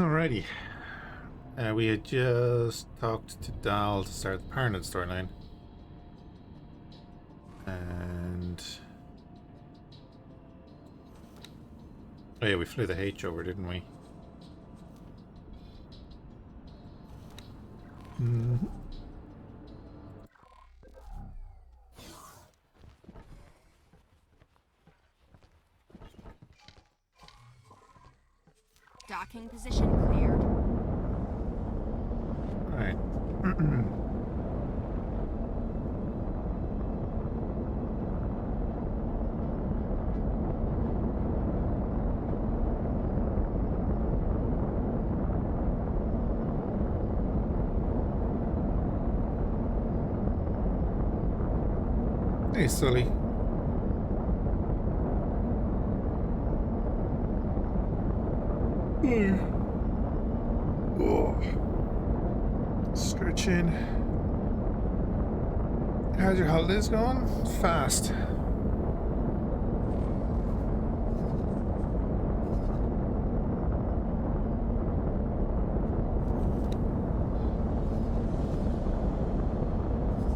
Alrighty. We had just talked to Dal to start the Paranoid storyline. And... oh yeah, we flew the H over, didn't we? Mm-hmm. Docking position cleared. Alright. Hey, Sully. Oh. Stretching. How's your holidays going? Fast.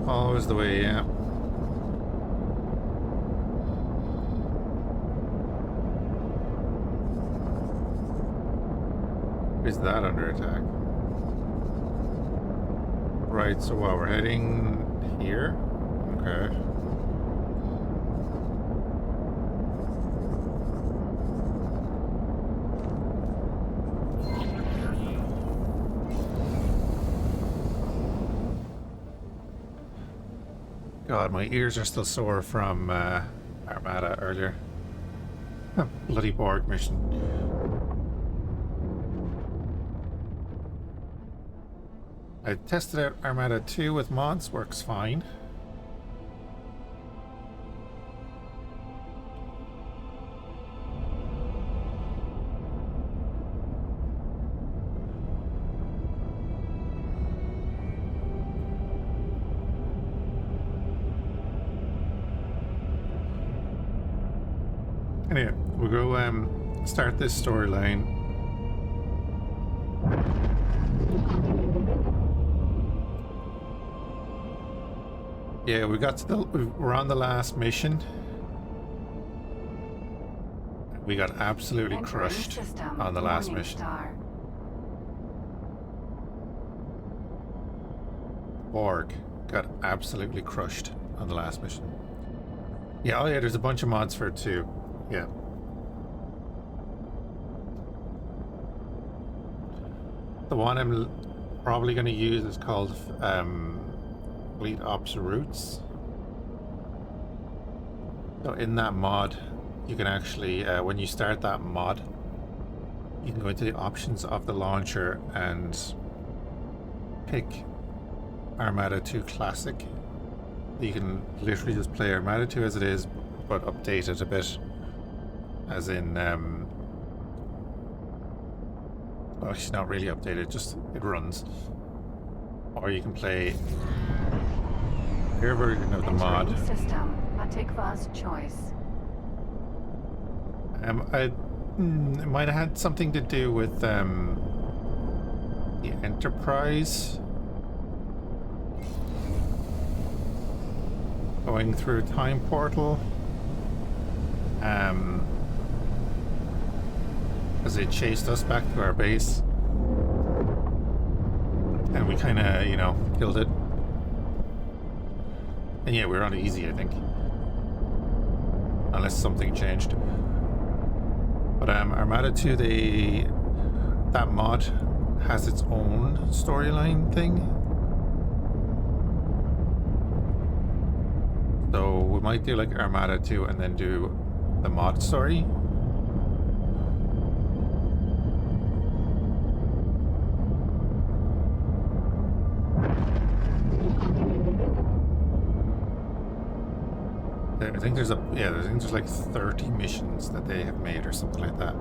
Always the way, yeah. Is that under attack? Right, so while we're heading here? Okay. God, my ears are still sore from Armada earlier. Bloody Borg mission. I tested out Armada 2 with mods, works fine. Anyway, we'll go start this storyline. Yeah, we got to we're on the last mission. We got absolutely crushed on the last mission. Borg got absolutely crushed on the last mission. Yeah, oh yeah, there's a bunch of mods for it too. Yeah. The one I'm probably going to use is called Fleet Ops Routes. So in that mod, you can actually, when you start that mod, you can go into the options of the launcher and pick Armada 2 Classic. You can literally just play Armada 2 as it is, but update it a bit. As in, well, it's not really updated, just it runs. Or you can play your version of the mod. System, Matikva's choice. It might have had something to do with the Enterprise going through time portal. As they chased us back to our base, and we kind of, you know, killed it. And yeah, we were on easy, I think, unless something changed. But Armada 2, that mod has its own storyline thing, so we might do like Armada 2 and then do the mod story. I think there's I think there's like 30 missions that they have made or something like that.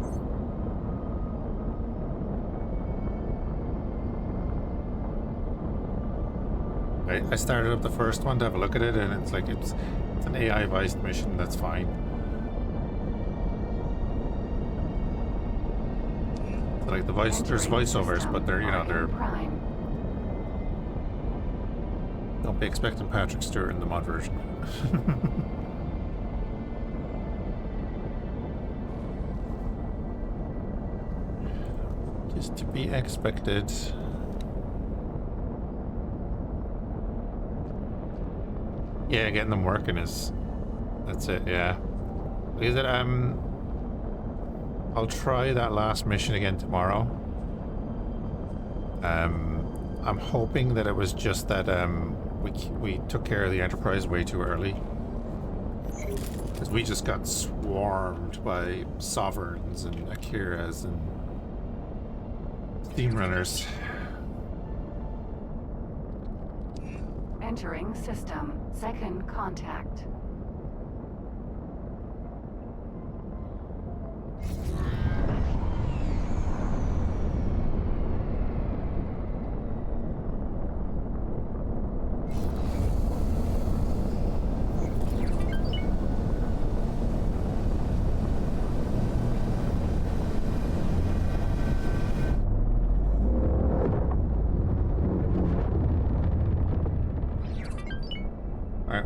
I started up the first one to have a look at it, and it's like it's an AI-based mission. That's fine. Like the voice, there's Entering voiceovers, system but they're, you know, they're. Prime. Don't be expecting Patrick Stewart in the mod version. Just to be expected. Yeah, getting them working is. That's it. Yeah. Is it? I'll try that last mission again tomorrow. I'm hoping that it was just that we took care of the Enterprise way too early, because we just got swarmed by Sovereigns and Akiras and Steam Runners. Entering system. Second contact.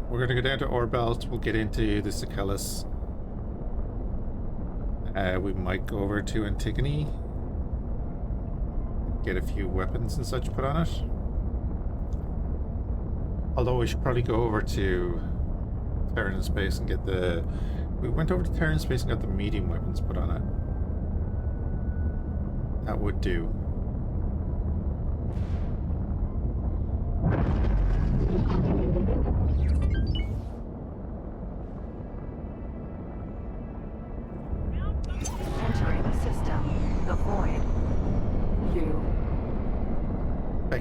We're going to go down to Orbelt. We'll get into the Sikelis. We might go over to Antigone. Get a few weapons and such put on it. Although we should probably go over to Terran Space and get the... We went over to Terran Space and got the medium weapons put on it. That would do.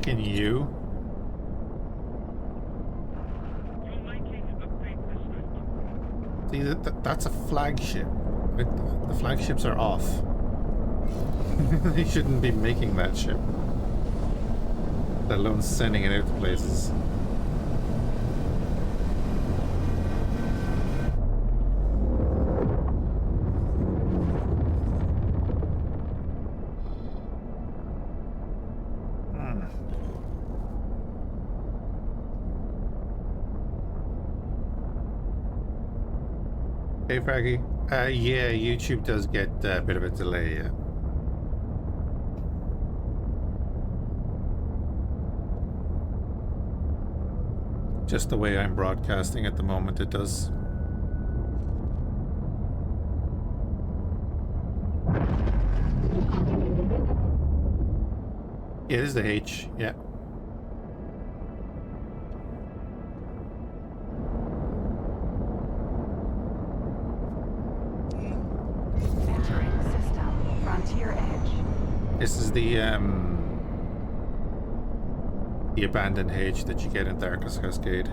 Can you? See, that's a flagship. The flagships are off. They shouldn't be making that ship. Let alone sending it out to places. Hey Fraggy. Yeah, YouTube does get a bit of a delay, yeah. Just the way I'm broadcasting at the moment, it does. Yeah, this is the H, yeah. This is the abandoned H that you get in Darkest Cascade.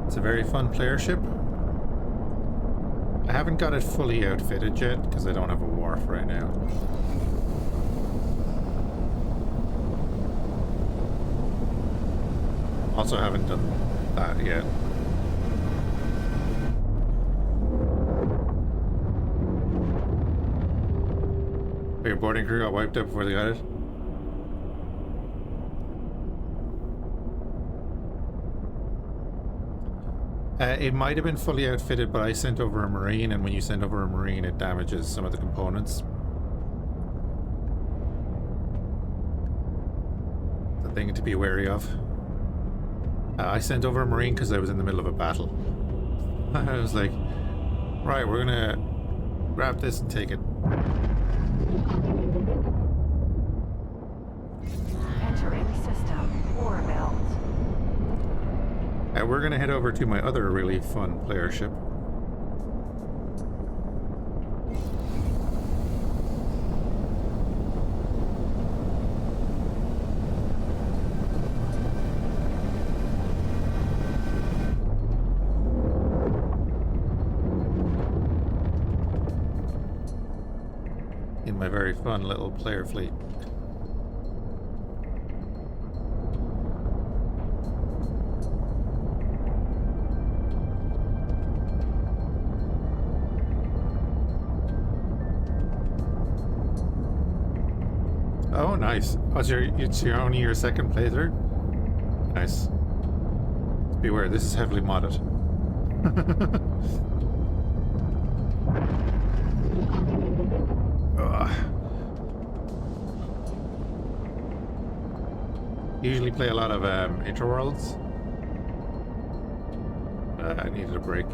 It's a very fun player ship. I haven't got it fully outfitted yet because I don't have a wharf right now. Also haven't done that yet. Your boarding crew got wiped out before they got it? It might have been fully outfitted, but I sent over a Marine, and when you send over a Marine, it damages some of the components. The thing to be wary of. I sent over a Marine because I was in the middle of a battle. I was like, right, we're gonna grab this and take it. Entering system. Orbelt. We're gonna head over to my other really fun player ship. In my very fun little player fleet. nice. Oh, it's only your second playthrough? Nice. Beware, this is heavily modded. Ugh. Usually play a lot of Interworlds. I needed a break.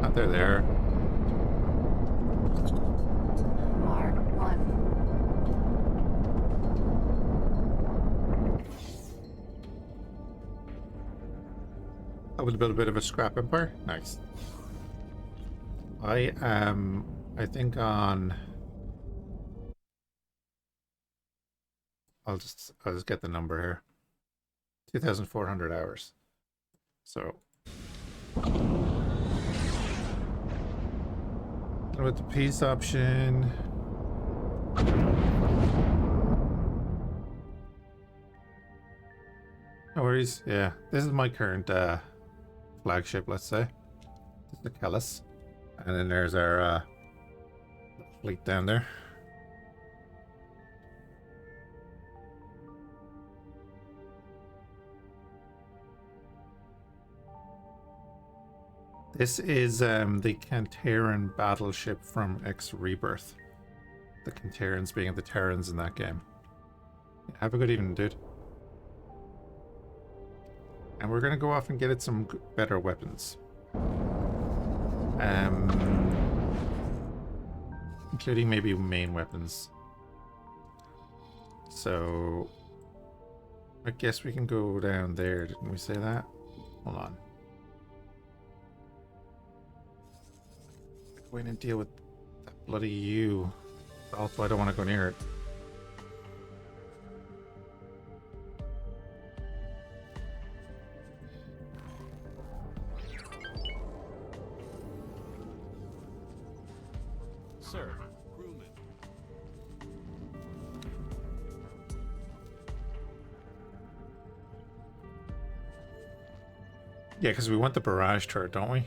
Not there. Mark 1. I will build a bit of a scrap empire. Nice. I am, I think on. I'll just get the number here. 2,400 hours. So. And with the peace option. No worries. Yeah, this is my current flagship, let's say. This is the Kellis. And then there's our fleet down there. This is the Cantaran battleship from X Rebirth. The Cantarans being the Terrans in that game. Have a good evening, dude. And we're gonna go off and get it some better weapons. Including maybe main weapons. So I guess we can go down there, didn't we say that? Hold on. Go in and deal with that bloody U. Also, I don't want to go near it. Sir, crewman. Yeah, because we want the barrage turret, don't we?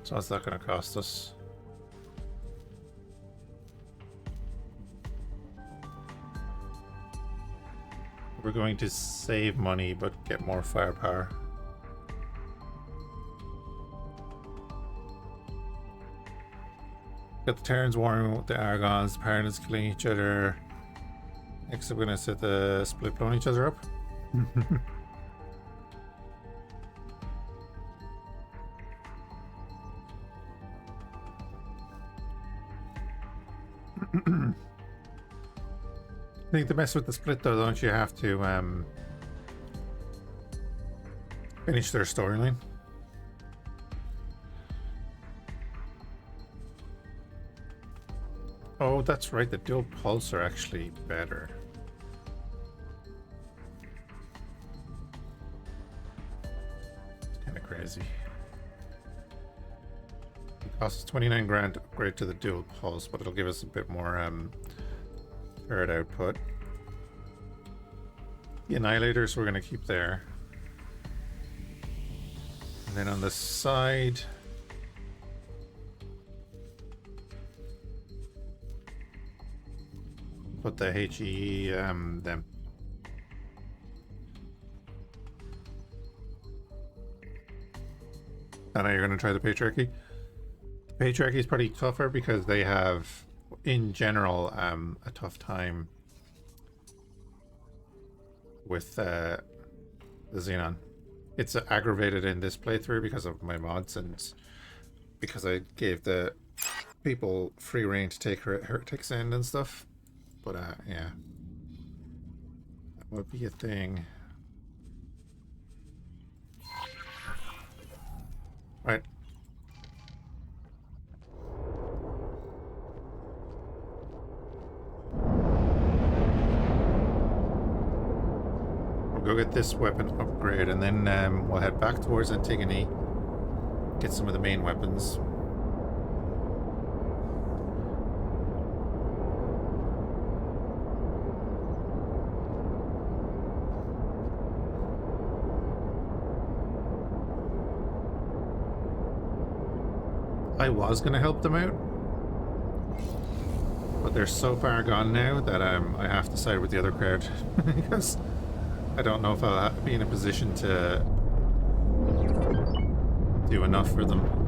So what's that going to cost us? We're going to save money, but get more firepower. Got the Terrans warring with the Argons, the Parnas killing each other. Next we're gonna set the split blowing each other up. I think to mess with the split though, don't you have to finish their storyline? Oh, that's right, the dual pulse are actually better. It's kind of crazy. It costs 29 grand to upgrade to the dual pulse, but it'll give us a bit more turret output. The annihilators we're going to keep there. And then on the side, put the HE them. I know you're going to try the Patriarchy. The Patriarchy is pretty tougher because they have, in general, a tough time with the Xenon. It's aggravated in this playthrough because of my mods and because I gave the people free reign to take heretics in and stuff. But yeah, that would be a thing. Right. We'll go get this weapon upgrade and then we'll head back towards Antigone, get some of the main weapons. I was going to help them out, but they're so far gone now that I have to side with the other crowd because I don't know if I'll be in a position to do enough for them.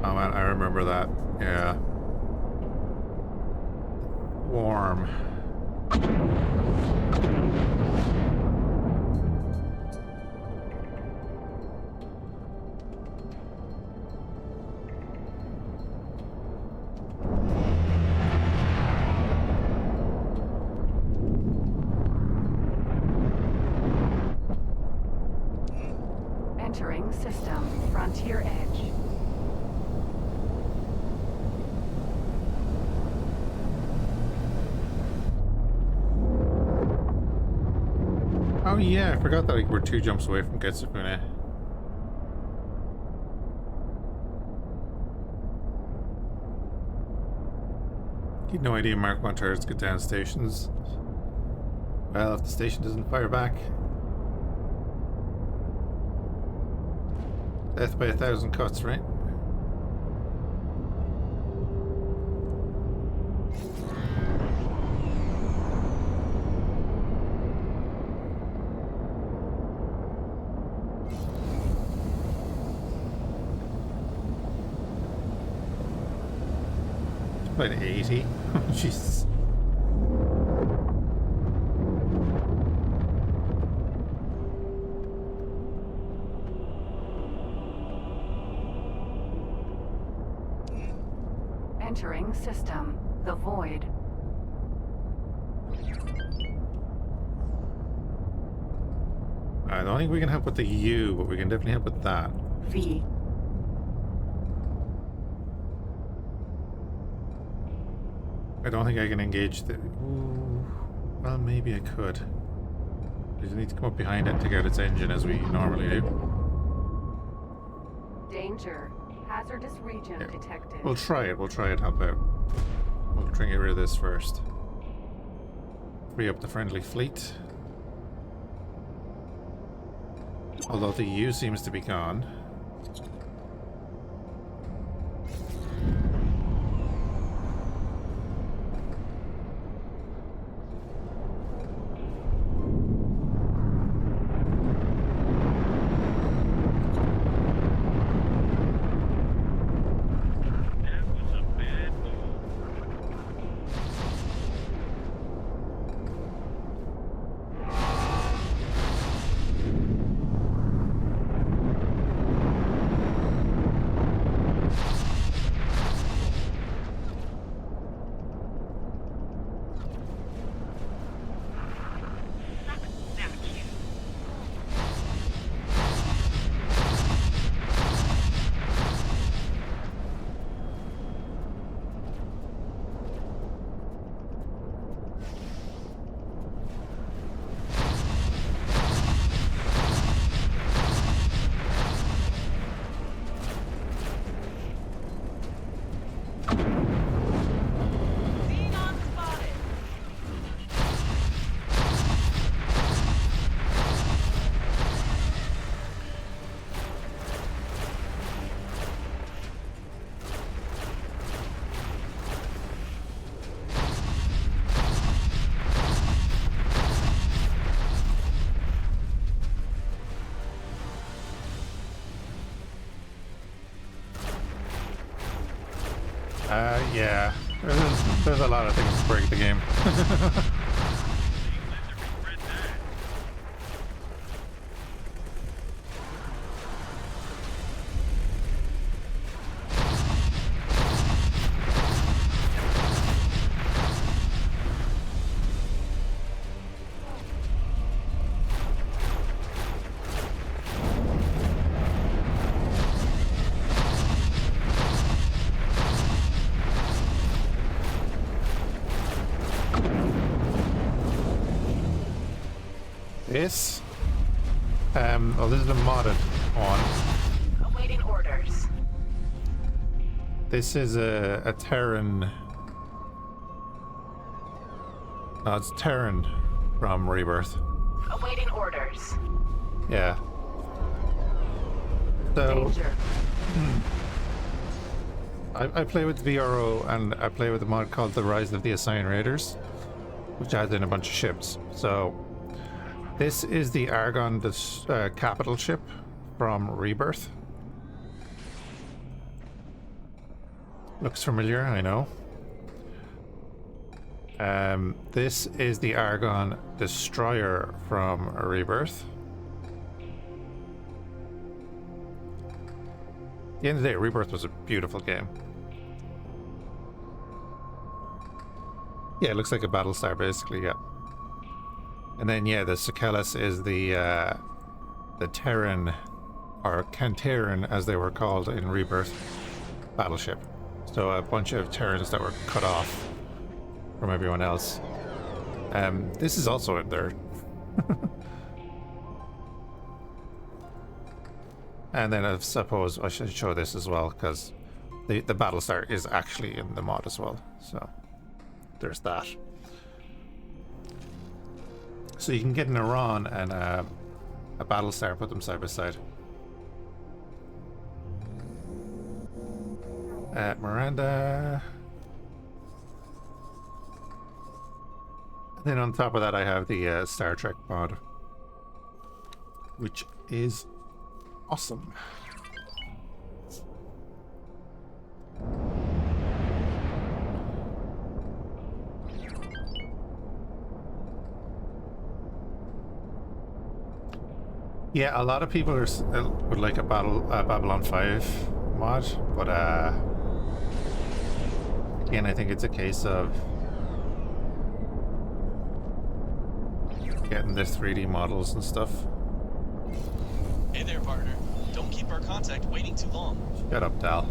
Oh man, I remember that. Yeah. Warm. Entering system. Frontier edge. Oh yeah, I forgot that we're 2 jumps away from Getsufune. You'd no idea Mark 1 turrets get down stations. Well, if the station doesn't fire back. Death by 1,000 cuts, right? About 80. Jesus. Entering system. The void. I don't think we can help with the U, but we can definitely help with that. V. I don't think I can engage the... Ooh, well, maybe I could. I just need to come up behind it and take out its engine as we normally do. Danger. Hazardous region detected. We'll try it. We'll try it. Help out. We'll try and get rid of this first. Free up the friendly fleet. Although the U seems to be gone. Yeah. There's a lot of things to break the game. this, well, this is a modded one. Awaiting orders. This is a Terran. No, it's Terran from Rebirth. Awaiting orders. Yeah. So Danger. I play with VRO and I play with a mod called The Rise of the Assign Raiders, which adds in a bunch of ships. So this is the Argon, this capital ship from Rebirth. Looks familiar, I know. This is the Argon destroyer from Rebirth. At the end of the day, Rebirth was a beautiful game. Yeah, it looks like a Battlestar basically, yeah. And then yeah, the Sukelis is the Terran, or Cantaran as they were called in Rebirth, battleship. So a bunch of Terrans that were cut off from everyone else. This is also in there. And then I suppose I should show this as well, because the Battlestar is actually in the mod as well. So there's that. So you can get an Iran and a Battlestar, put them side by side. Miranda. And then on top of that I have the Star Trek mod, which is awesome. Yeah, a lot of people would like a Babylon 5 mod, but again, I think it's a case of getting the 3D models and stuff. Hey there, partner. Don't keep our contact waiting too long. Shut up, Dal.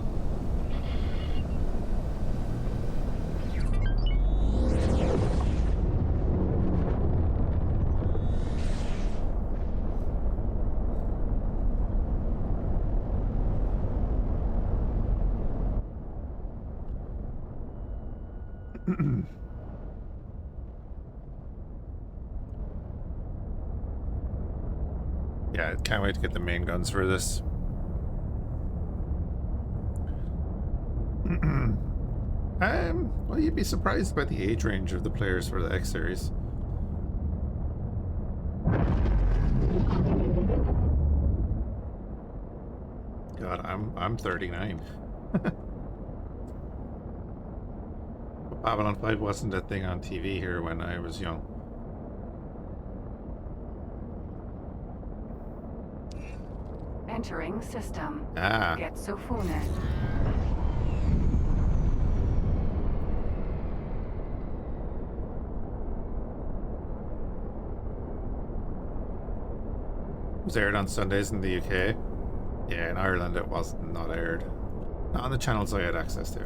Yeah, I can't wait to get the main guns for this. Well, you'd be surprised by the age range of the players for the X series. God, I'm 39. Babylon 5 wasn't a thing on TV here when I was young. Entering system. Ah. Get Sofune. It was aired on Sundays in the UK. Yeah, in Ireland it was not aired. Not on the channels I had access to.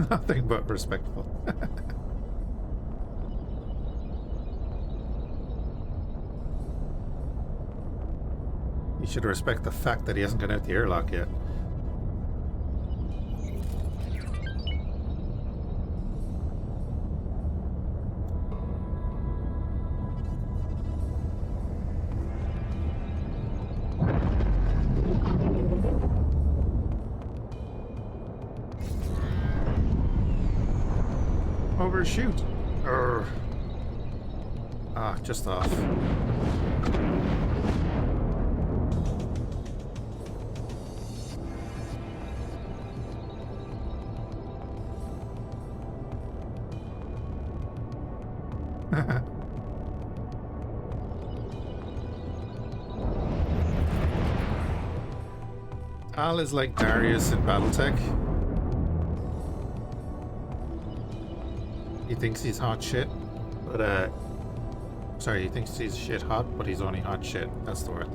Nothing but respectful. You should respect the fact that he hasn't got out the airlock yet. Overshoot. Ah, just off. Al is like Darius in Battletech. He thinks he's hot shit, But sorry, he thinks he's shit hot, but he's only hot shit. That's the word.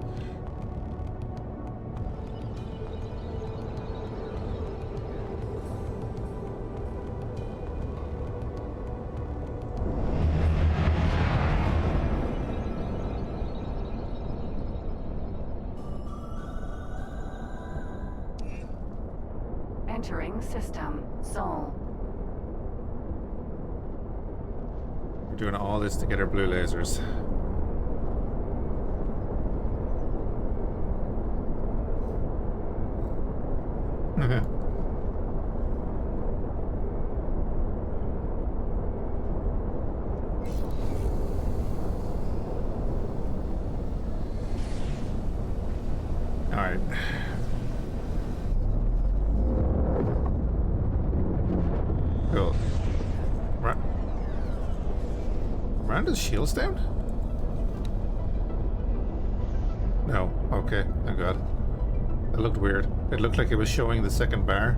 Entering system. Sol. We're doing all this to get our blue lasers. All right. Cool. Miranda's shield's down? No. Okay. Thank God. That looked weird. It looked like it was showing the second bar.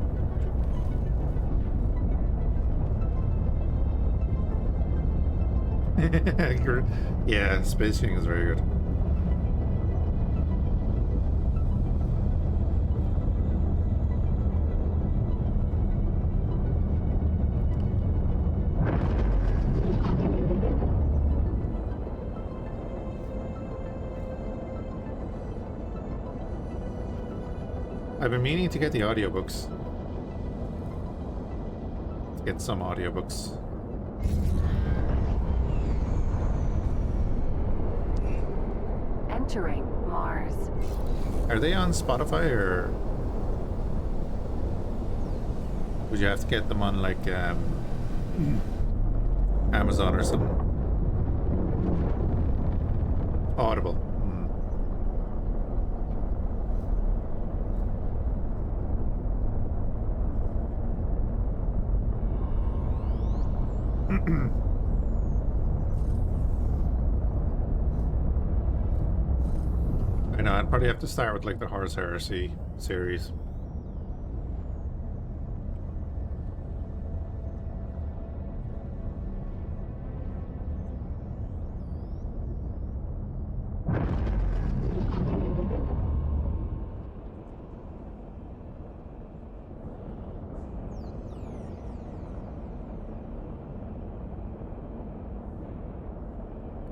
Yeah, spacing is very good. I've been meaning to get the audiobooks. To get some audiobooks. Entering Mars. Are they on Spotify or would you have to get them on like Amazon or something? Audible. I know, I'd probably have to start with like the Horse Heresy series.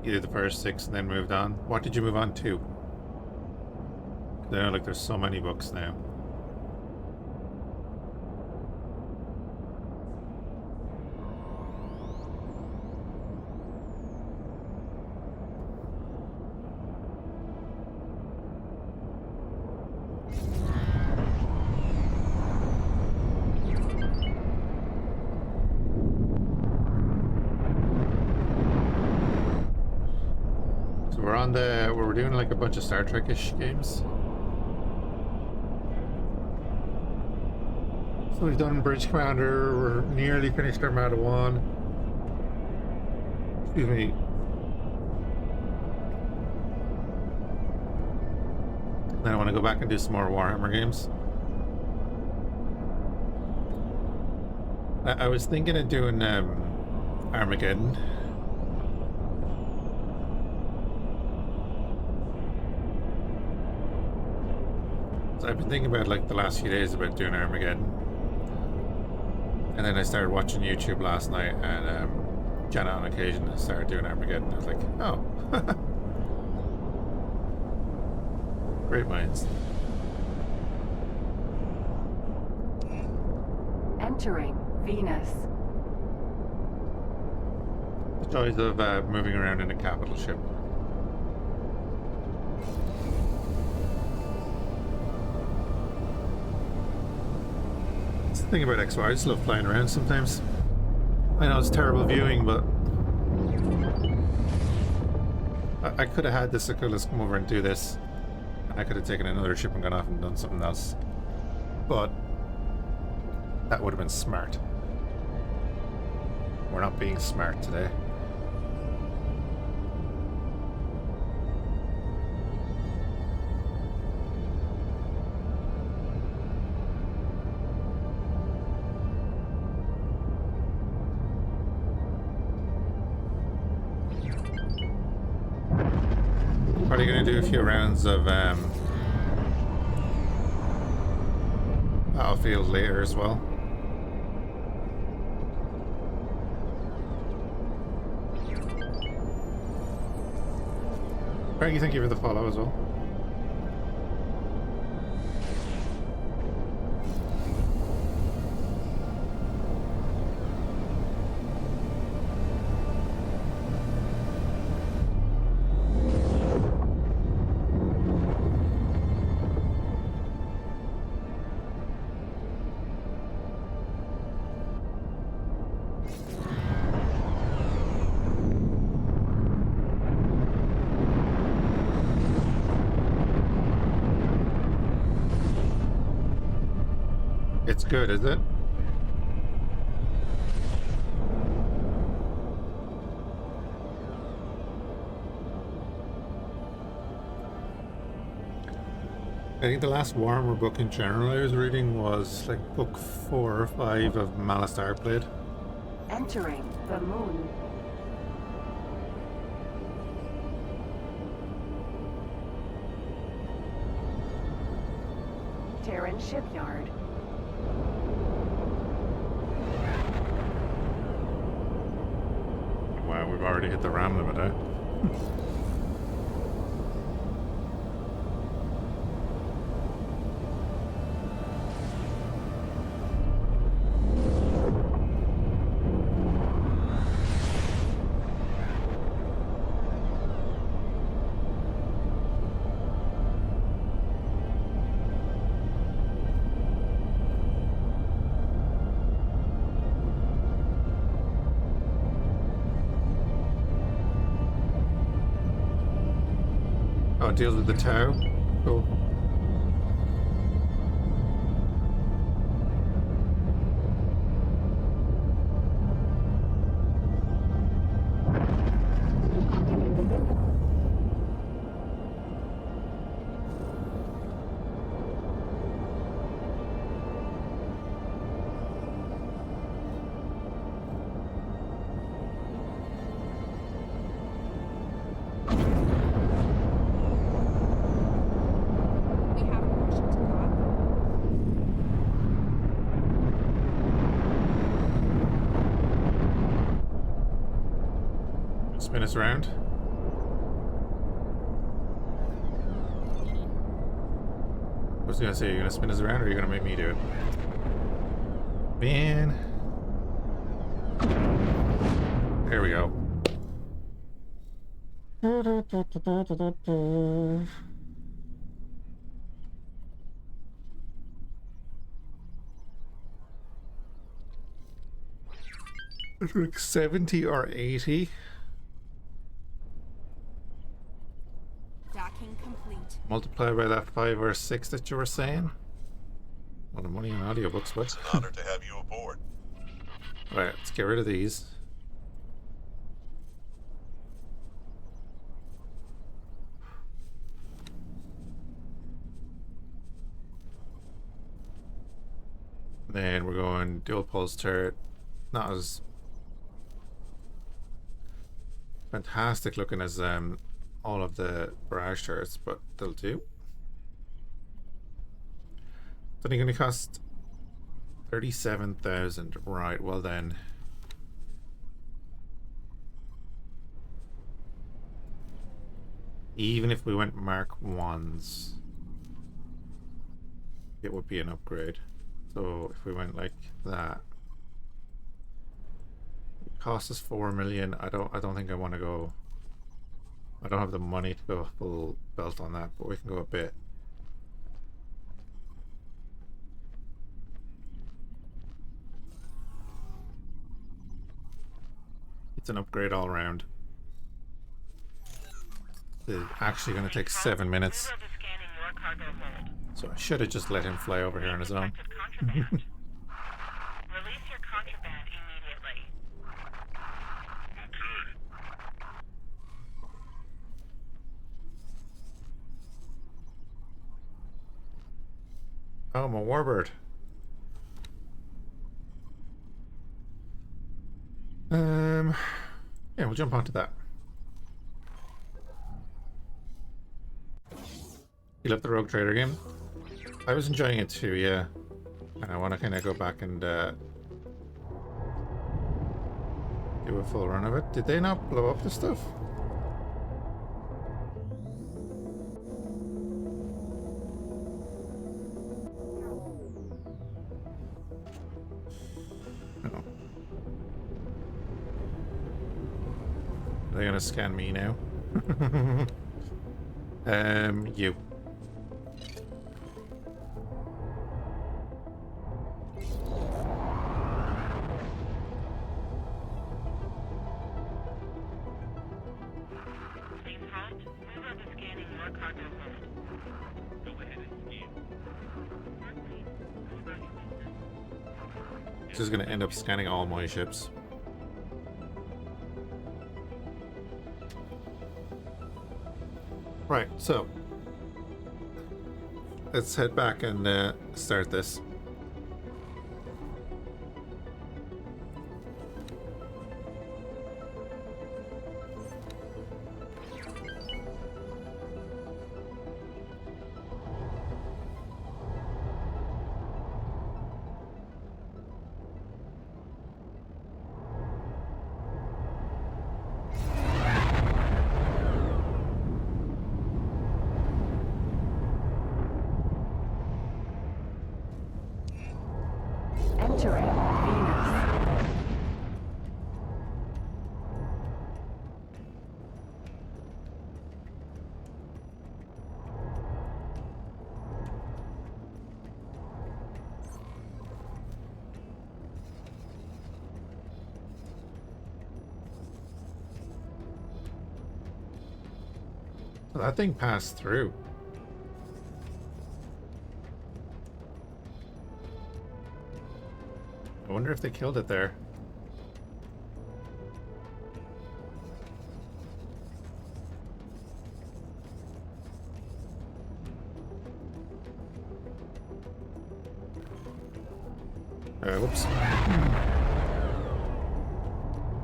You did the first 6 and then moved on. What did you move on to? I know, like, there's so many books now. We're on the... we're doing like a bunch of Star Trek-ish games. So we've done Bridge Commander, we're nearly finished Armada 1. Excuse me. Then I want to go back and do some more Warhammer games. I was thinking of doing Armageddon. I've been thinking about like the last few days about doing Armageddon, and then I started watching YouTube last night, and Jenna on occasion started doing Armageddon. I was like, oh, great minds. Entering Venus. The joys of moving around in a capital ship. Thing about XY, I just love flying around sometimes. I know it's terrible viewing, but I could have had this Aquilus come over and do this. I could have taken another ship and gone off and done something else. But that would have been smart. We're not being smart today. Probably gonna do a few rounds of Battlefield later as well. Craig, thank you for the follow as well. It's good, is it? I think the last Warhammer book in general I was reading was like book 4 or 5 of Malice Darkblade. Entering the moon. Terran shipyard. Wow, we've already hit the RAM limit, eh? Oh, it deals with the Tau. Cool. We have permission to dock. Spin us around. I was gonna say, you're gonna spin us around or are you gonna make me do it? Man. There we go. It's like 70 or 80. Docking complete. Multiply by that 5 or 6 that you were saying. A lot of money on audiobooks, but It's an honor to have you aboard. right, let's get rid of these. Then we're going dual pulse turret. Not as fantastic looking as all of the barrage turrets, but they'll do. It's only going to cost 37,000. Right, well then. Even if we went Mark 1s, it would be an upgrade. So if we went like that, it costs us 4 million. I don't think I want to go. I don't have the money to go full belt on that, but we can go a bit. It's an upgrade all around. It's actually going to take 7 minutes. So I should have just let him fly over here on his own. Release your contraband immediately. Oh, my warbird. Yeah, we'll jump onto that. You love the Rogue Trader game? I was enjoying it too, yeah. And I want to kind of go back and do a full run of it. Did they not blow up the stuff? No. Are they gonna scan me now? You. Things hot? Move on to scanning your cargo hold. Go ahead and scan. This is gonna end up scanning all my ships. Right, so let's head back and start this. Entering Venus. So that thing passed through. I wonder if they killed it there. Whoops.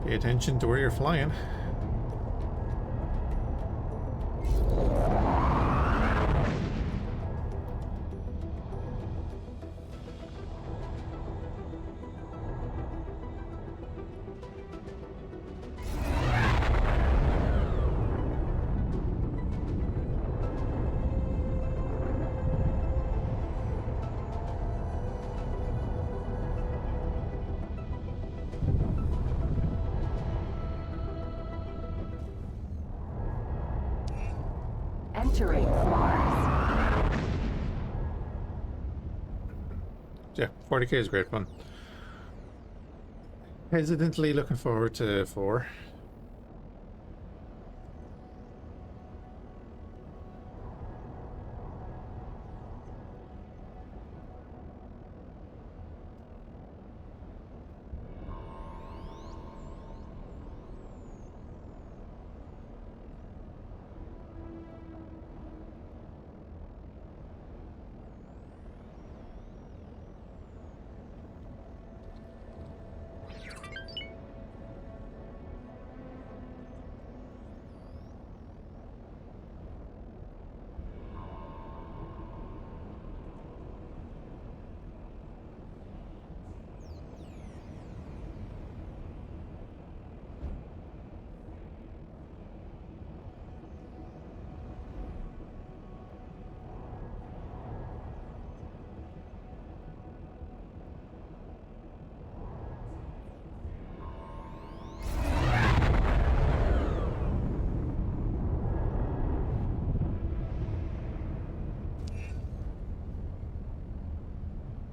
Pay attention to where you're flying. Entering Mars. Yeah, 40k is great fun. Hesitantly looking forward to 4.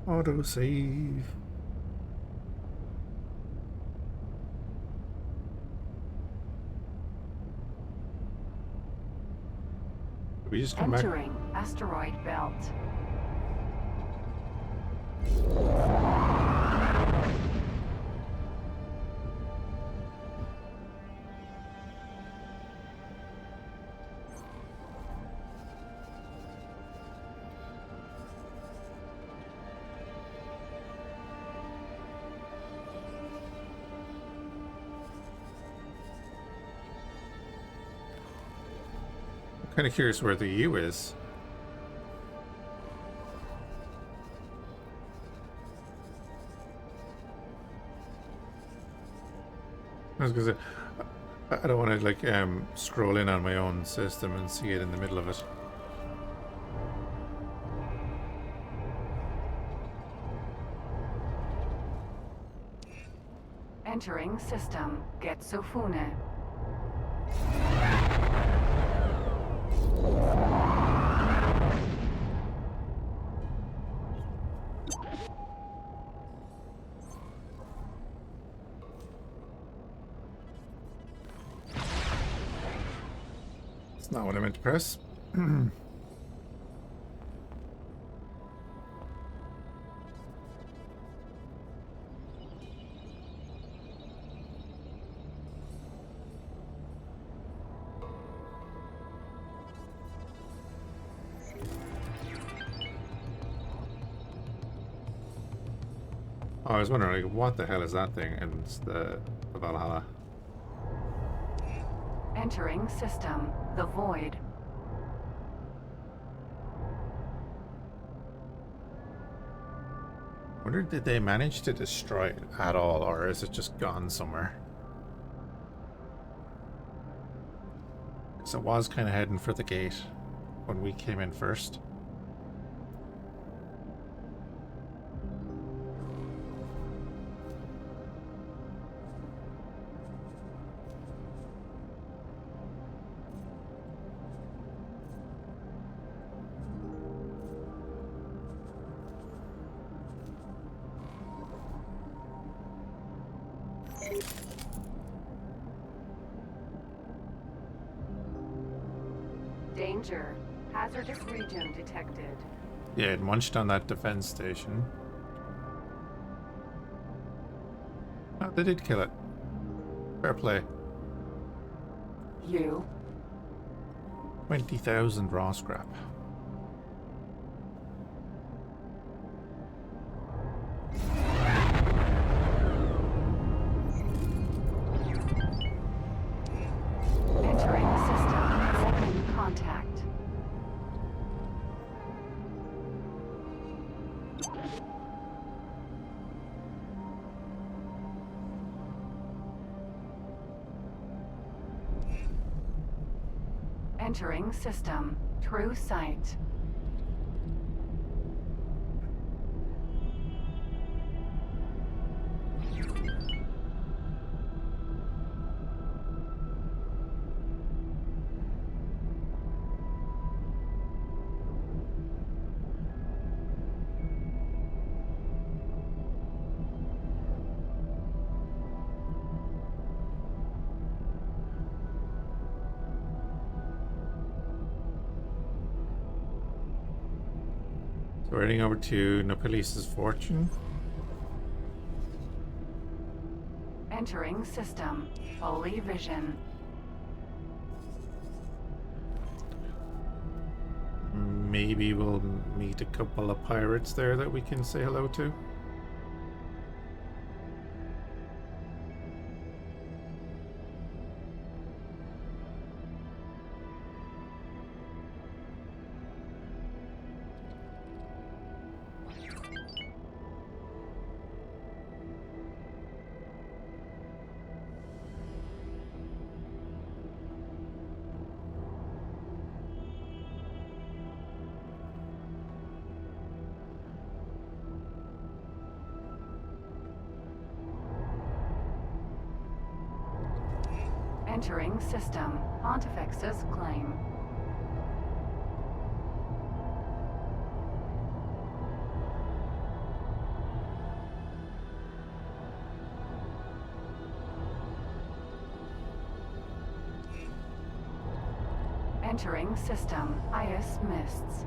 Auto save. We just come back. Entering asteroid belt. Kind of curious where the U is. was gonna say, I don't want to like scroll in on my own system and see it in the middle of it. Entering system. Getsofune. It's not what I meant to press. Oh, I was wondering, like, what the hell is that thing? And it's the Valhalla. Entering system. The void. Wonder, did they manage to destroy it at all, or is it just gone somewhere? So it was kind of heading for the gate when we came in first. Danger. Hazardous region detected. Yeah, it munched on that defense station. Oh, they did kill it. Fair play. You. 20,000 raw scrap. Entering system. Second contact. Entering system. True sight. So we're heading over to Nopilis's fortune. Entering system. Holy vision. Maybe we'll meet a couple of pirates there that we can say hello to. Entering system. Pontifex's claim. Entering system. Ice mists.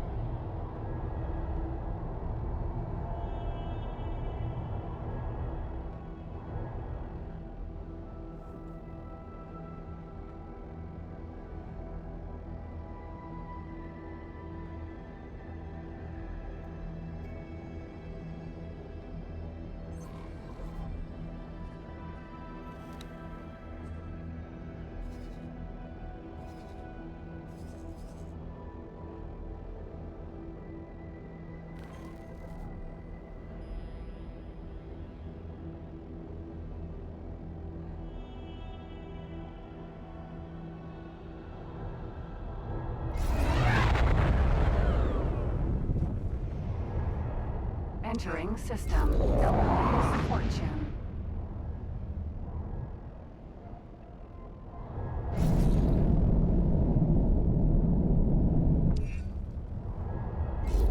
Entering system. Illinois fortune.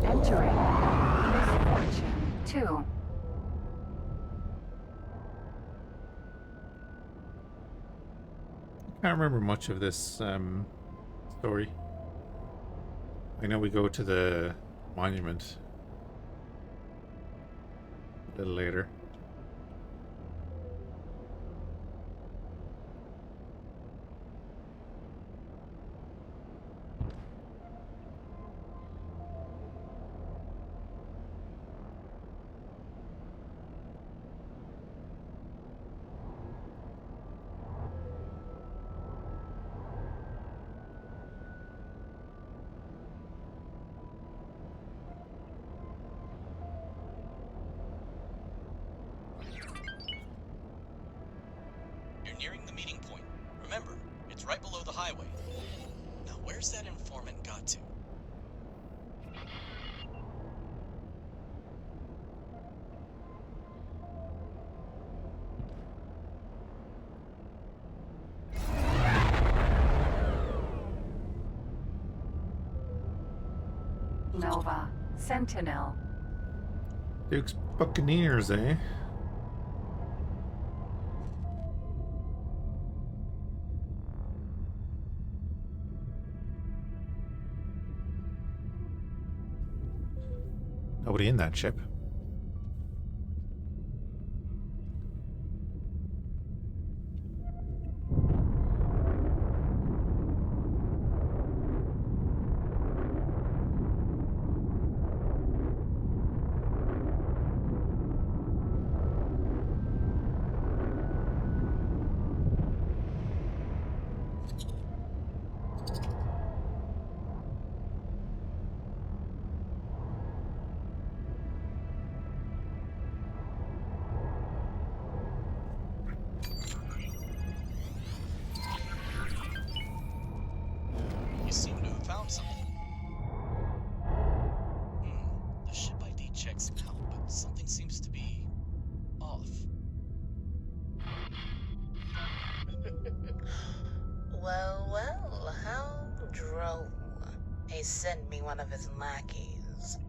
Entering misfortune 2. I can't remember much of this story. I know we go to the monument a little later. You're nearing the meeting point. Remember, it's right below the highway. Now, where's that informant got to? Nova. Sentinel. Duke's Buccaneers, eh? Nobody in that ship. You seem to have found something. The ship ID checks out, but something seems to be off. Well, how droll. He sent me one of his lackeys.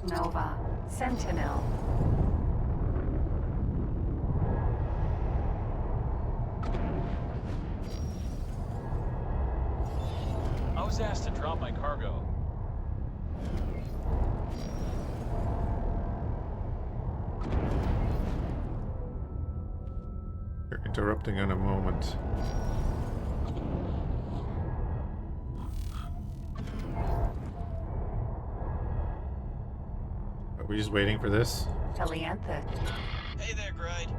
Nova. Sentinel. I was asked to drop my cargo. You're interrupting in a moment. Are we just waiting for this? Helianthic. Hey there, Gride.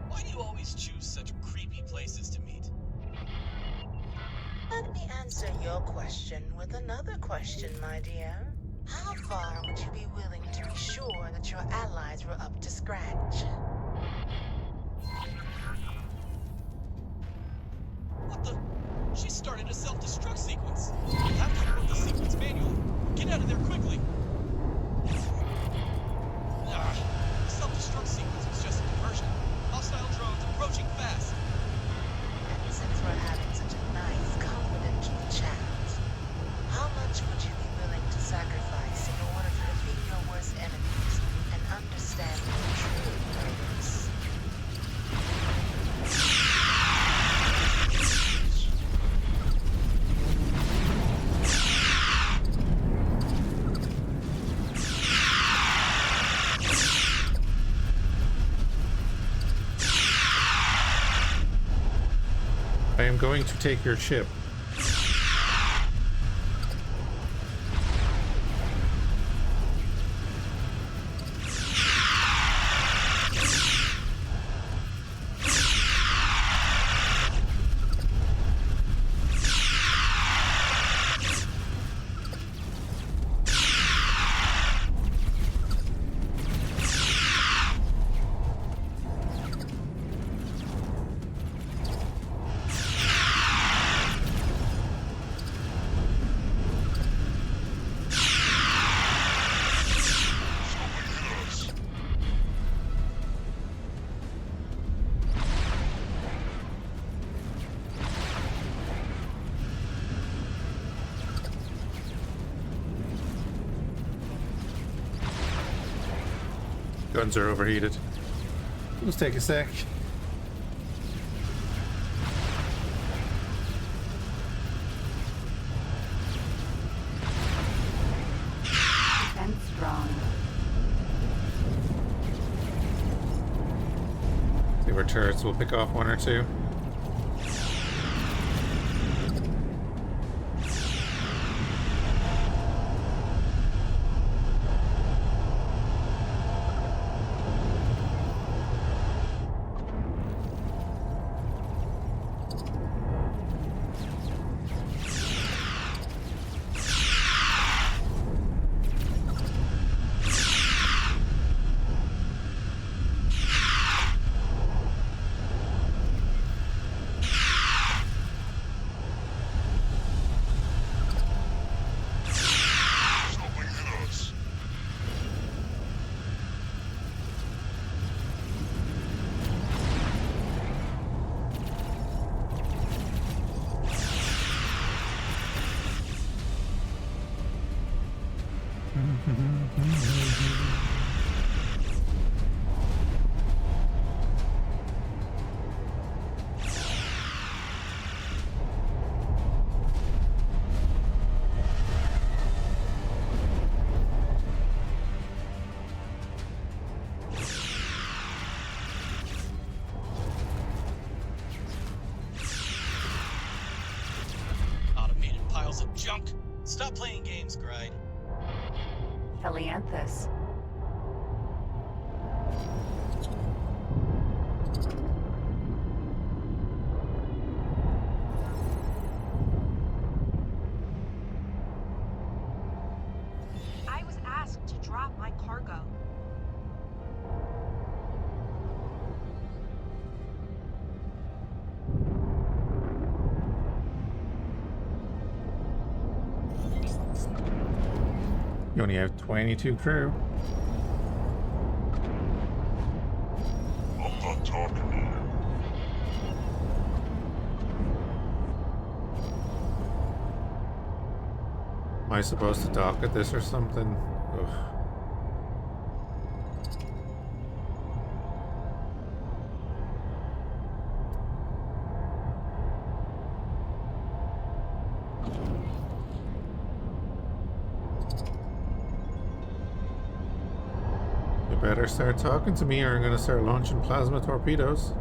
Why do you always choose such creepy places to meet? Let me answer your question with another question, my dear. How far would you be willing to be sure that your allies were up to scratch? What the? She started a self-destruct sequence. You have to report the sequence manually. Get out of there quickly. The self-destruct sequence was just a diversion. Hostile drones approaching fast. And since we're having such a nice, confidential chat, how much would you be willing to sacrifice in order to defeat your worst enemies and understand their true purpose? I am going to take your ship. Guns are overheated. Let's take a sec. Ten strong. See where turrets will pick off one or two. Automated piles of junk. Stop playing games, Gride. Helianthus. I was asked to drop my cargo. You only have 22 crew. I'm not talking to you. Am I supposed to dock at this or something? Ugh. You better start talking to me or I'm gonna start launching plasma torpedoes.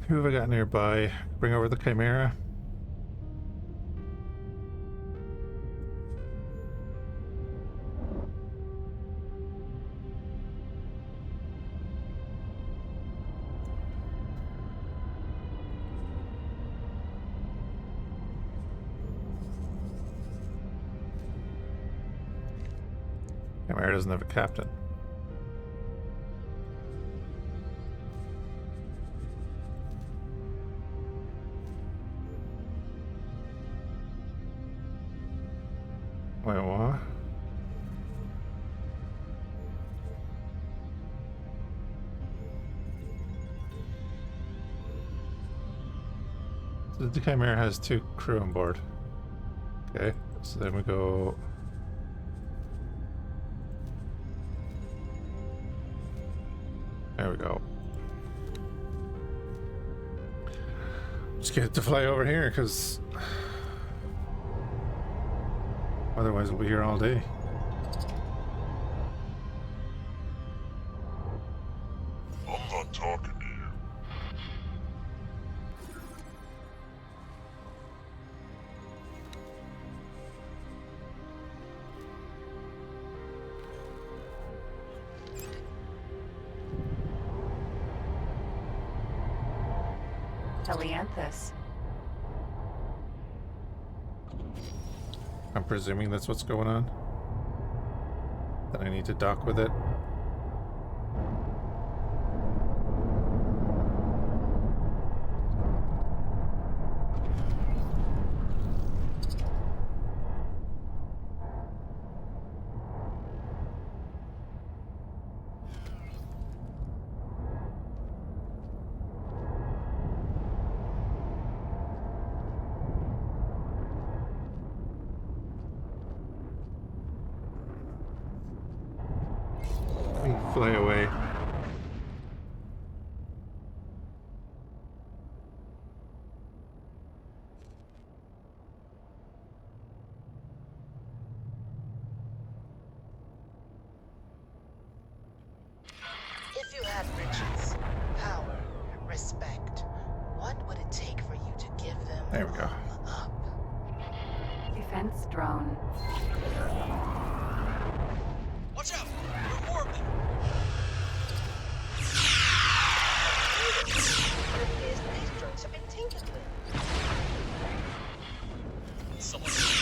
Who have I got nearby? Bring over the Chimera. Chimera doesn't have a captain. Wait, what? So the Chimera has 2 crew on board. Okay, so then we go. There we go. Just get it to fly over here, because otherwise we'll be here all day. I'm not talking to you. Helianthus. I'm presuming that's what's going on. That I need to dock with it. fly away. If you had riches, power, respect, what would it take for you to give them There we go. all up? Defense drone. Watch out! There are more of them! These drones have been tinkered with. Someone distance.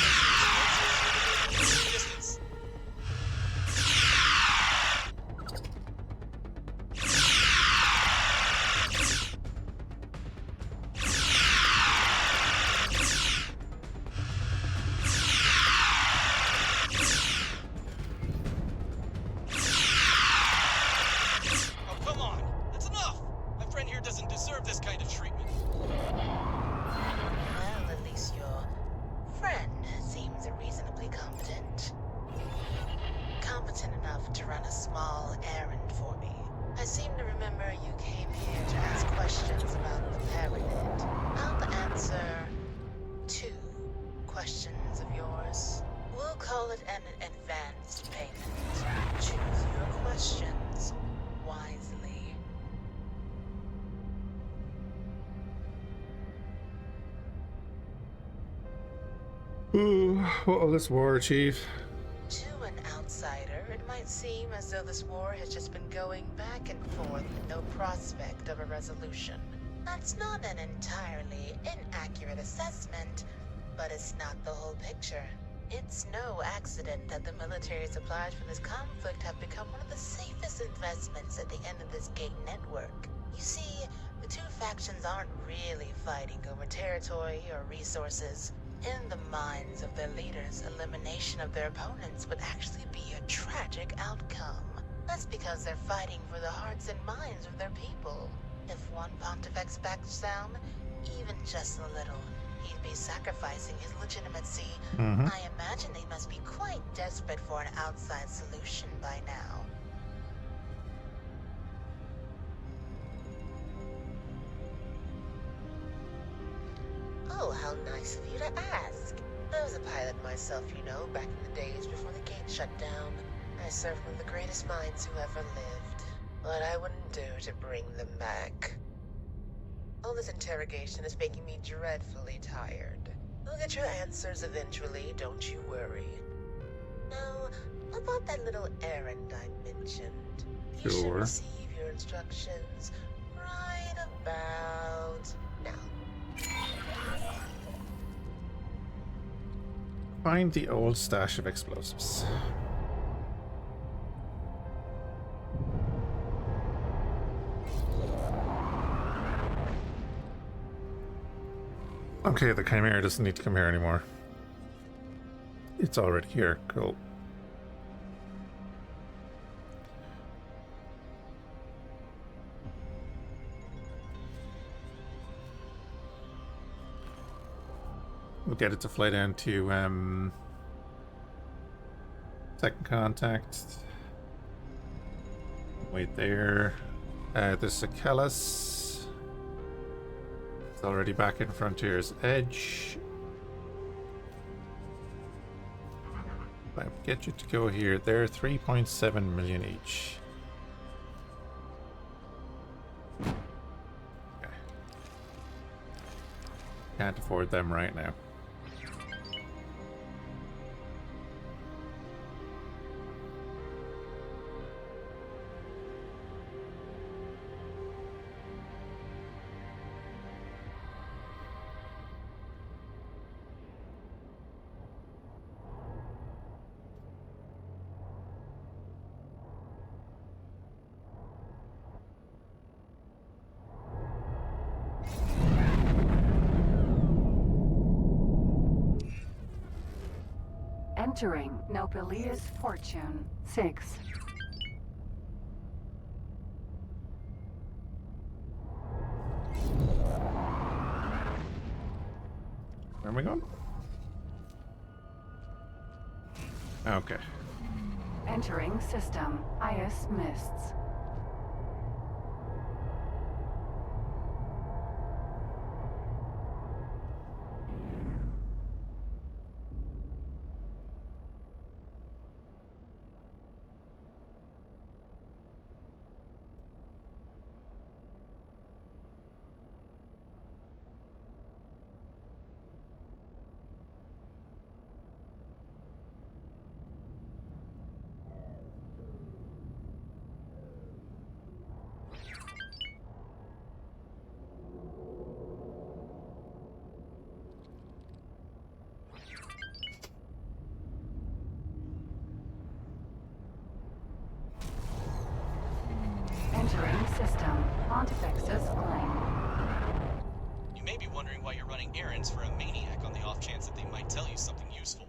Oh, come on! That's enough! My friend here doesn't deserve this kind of treatment. Well, at least your friend seems reasonably competent. Competent enough to run a small errand for me. I seem to remember you came here to ask questions about the pyramid. I'll answer 2 questions of yours. We'll call it an advanced payment. Choose your questions wisely. Ooh, what will this war achieve? To an outsider, it might seem as though this war has just been going back and forth with no prospect of a resolution. That's not an entirely inaccurate assessment, but it's not the whole picture. It's no accident that the military supplies for this conflict have become one of the safest investments at the end of this gate network. You see, the 2 factions aren't really fighting over territory or resources. In the minds of their leaders, elimination of their opponents would actually be a tragic outcome. That's because they're fighting for the hearts and minds of their people. If one Pontifex backs down, even just a little, he'd be sacrificing his legitimacy. Mm-hmm. I imagine they must be quite desperate for an outside solution by now. Oh, how nice of you to ask. I was a pilot myself, you know, back in the days before the gate shut down. I served one of the greatest minds who ever lived. What I wouldn't do to bring them back. All this interrogation is making me dreadfully tired. I'll get your answers eventually, don't you worry. Now, about that little errand I mentioned. You should Sure. receive your instructions right about now. Find the old stash of explosives. Okay, the Chimera doesn't need to come here anymore. It's already here. Cool. We'll get it to fly down to second contact. Wait there. There's a Callus. It's already back in Frontier's edge. I'll get you to go here. They're 3.7 million each. Okay. Can't afford them right now. Entering Nobilius Fortune 6. Where am I going? Okay. Entering system. IS mists. Entering system. Pontifex's claim. You may be wondering why you're running errands for a maniac on the off chance that they might tell you something useful.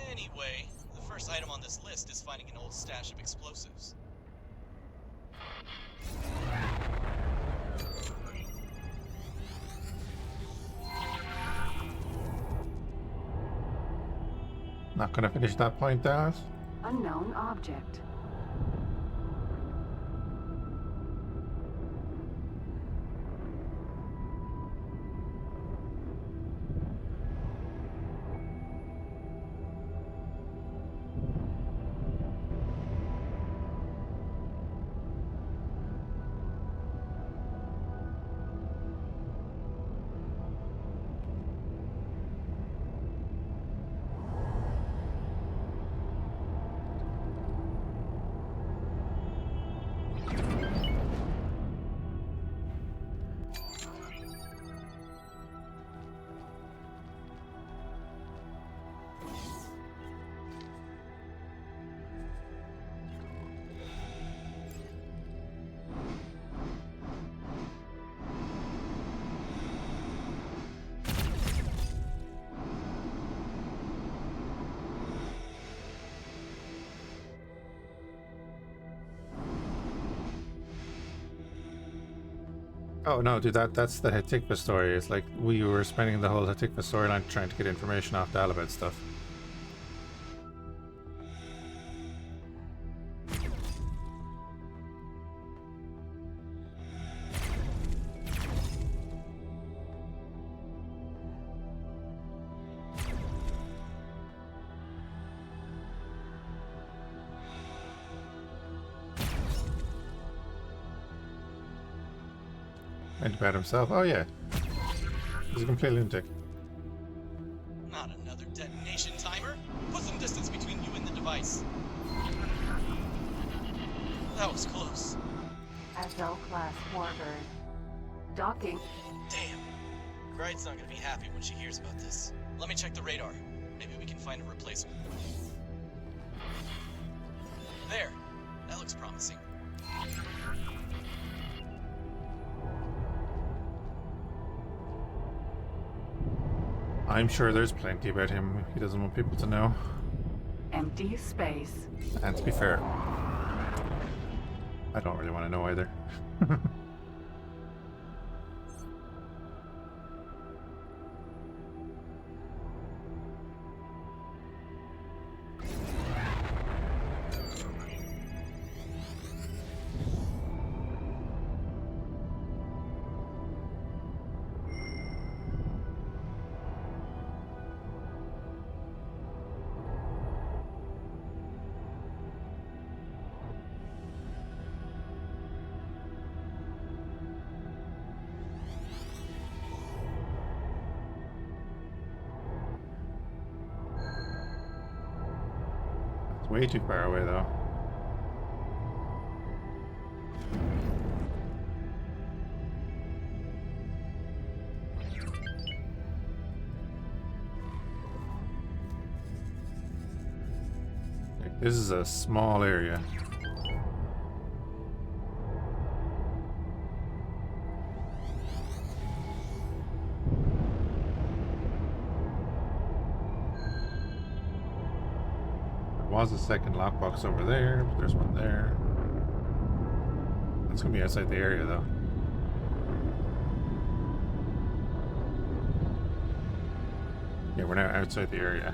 Anyway, the first item on this list is finding an old stash of explosives. Not gonna finish that point out. Unknown object. Oh no, dude, that's the Hatikva story. It's like we were spending the whole Hatikva storyline trying to get information off Dalabed stuff. Went about himself. Oh yeah, he's a complete lunatic. Not another detonation timer? Put some distance between you and the device. That was close. SL class warbird. Docking. Damn. Bride's not gonna be happy when she hears about this. Let me check the radar. Maybe we can find a replacement. There. That looks promising. I'm sure there's plenty about him he doesn't want people to know. Empty space. And to be fair, I don't really want to know either. Way too far away, though. Like, this is a small area. Was a second lockbox over there, but there's one there. That's gonna be outside the area though. Yeah, we're now outside the area.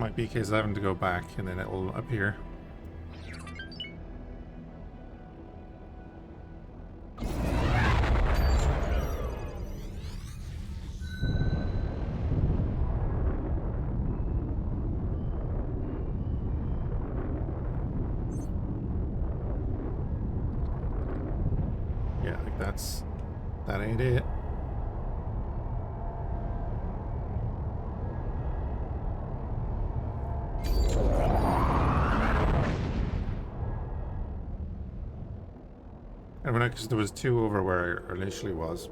Might be a case of having to go back and then it will appear. Yeah, I think that ain't it. Because there was two over where I initially was.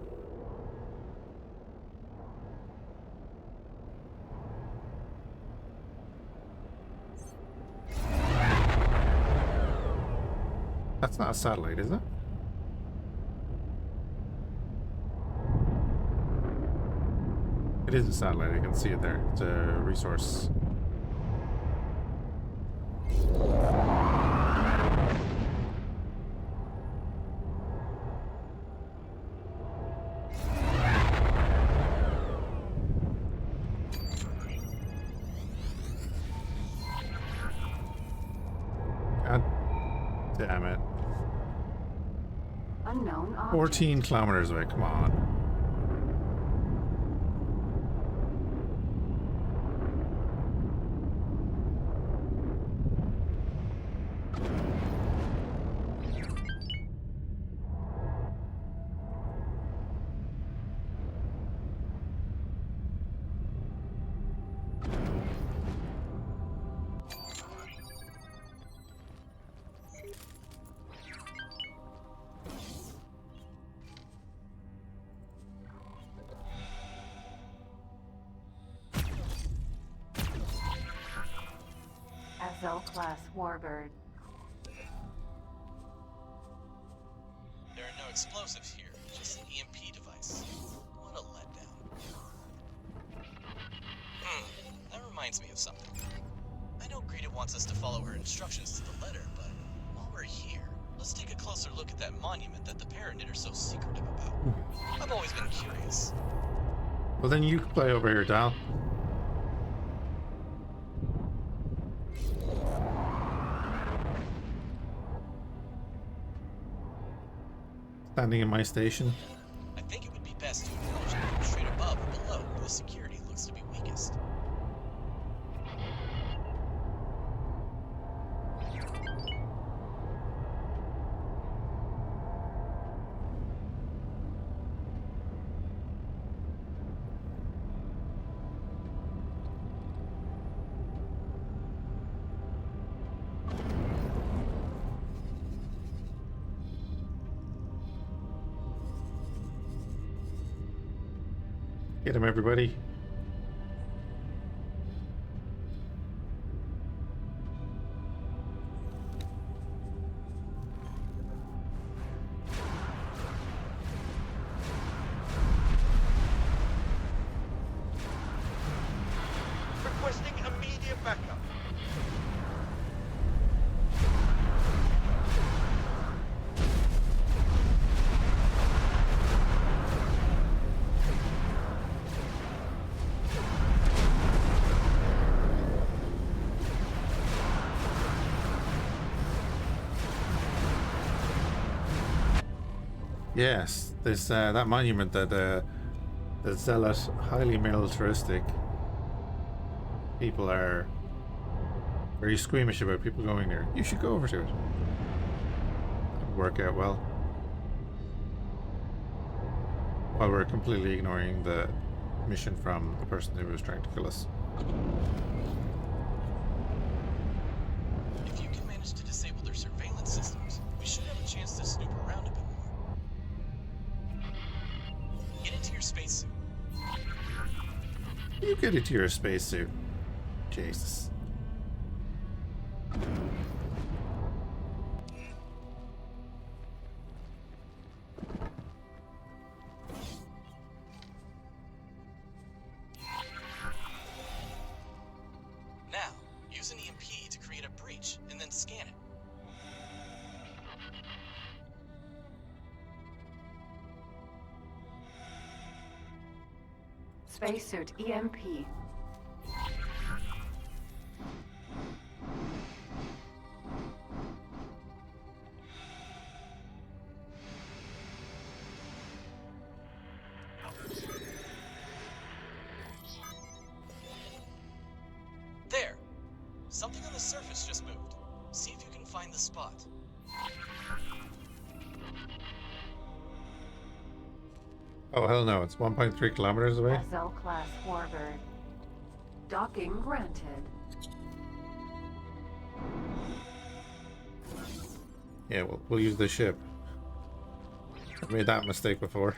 That's not a satellite, is it? It is a satellite, I can see it there. It's a resource. Damn it. Unknown object. 14 kilometers away, come on. Class warbird. There are no explosives here, just an EMP device. What a letdown. That reminds me of something. I know Greta wants us to follow her instructions to the letter, but while we're here, let's take a closer look at that monument that the Paranid are so secretive about. I've always been curious. Well, then you play over here, Dal. Standing in my station. I think it would be best to approach the room straight above or below where the security looks to be weakest. Get him, everybody. Requesting immediate backup. Yes, there's that monument that the zealot, highly militaristic people are very squeamish about people going there. You should go over to it. That would work out well. While we're completely ignoring the mission from the person who was trying to kill us. If you can manage to disable their surveillance systems, we should have a chance to snoop around a bit. You get into your spacesuit. Jesus. Now, use an EMP to create a breach, and then scan it. Spacesuit EMP. There! Something on the surface just moved. See if you can find the spot. Oh, hell no. It's 1.3 kilometers away. SL-class warbird. Docking granted. Yeah, we'll use the ship. I've made that mistake before.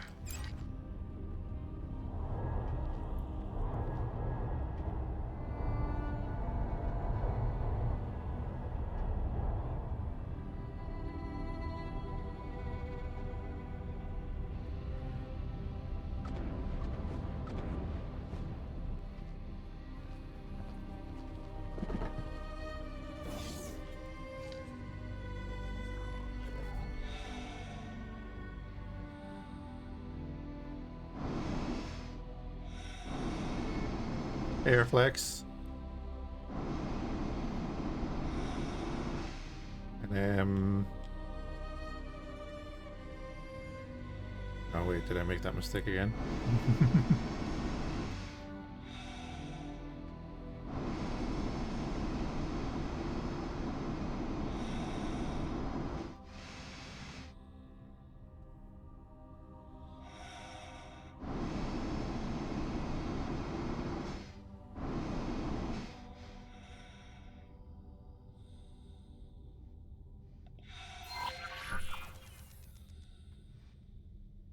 Airflex. And oh wait, did I make that mistake again?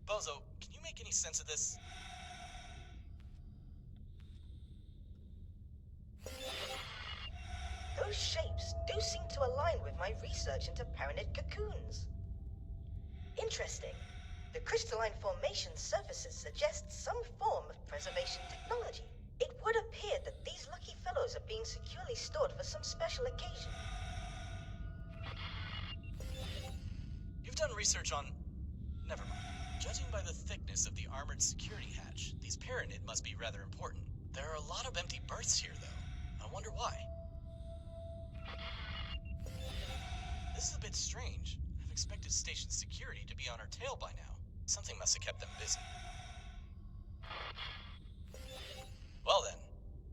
Bozo, can you make any sense of this? Those shapes do seem to align with my research into paranid cocoons. Interesting. The crystalline formation surfaces suggest some form of preservation technology. It would appear that these lucky fellows are being securely stored for some special occasion. You've done research on... Never mind. Judging by the thickness of the armored security hatch, these paranid must be rather important. There are a lot of empty berths here, though. I wonder why. This is a bit strange. I've expected station security to be on our tail by now. Something must have kept them busy. Well then,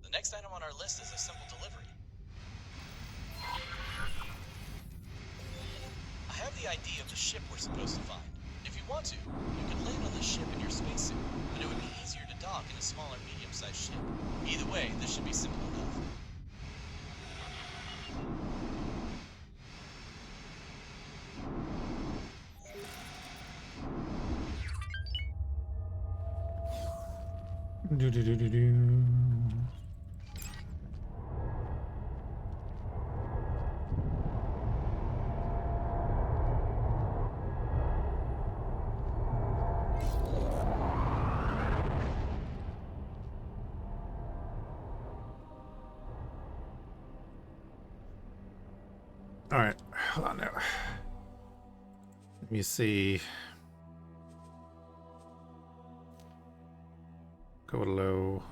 the next item on our list is a simple delivery. I have the ID of the ship we're supposed to find. If you want to, you can land on the ship in your spacesuit, but it would be easier to dock in a smaller, medium-sized ship. Either way, this should be simple enough. Do. All right, hold on now. Let me see. Go low.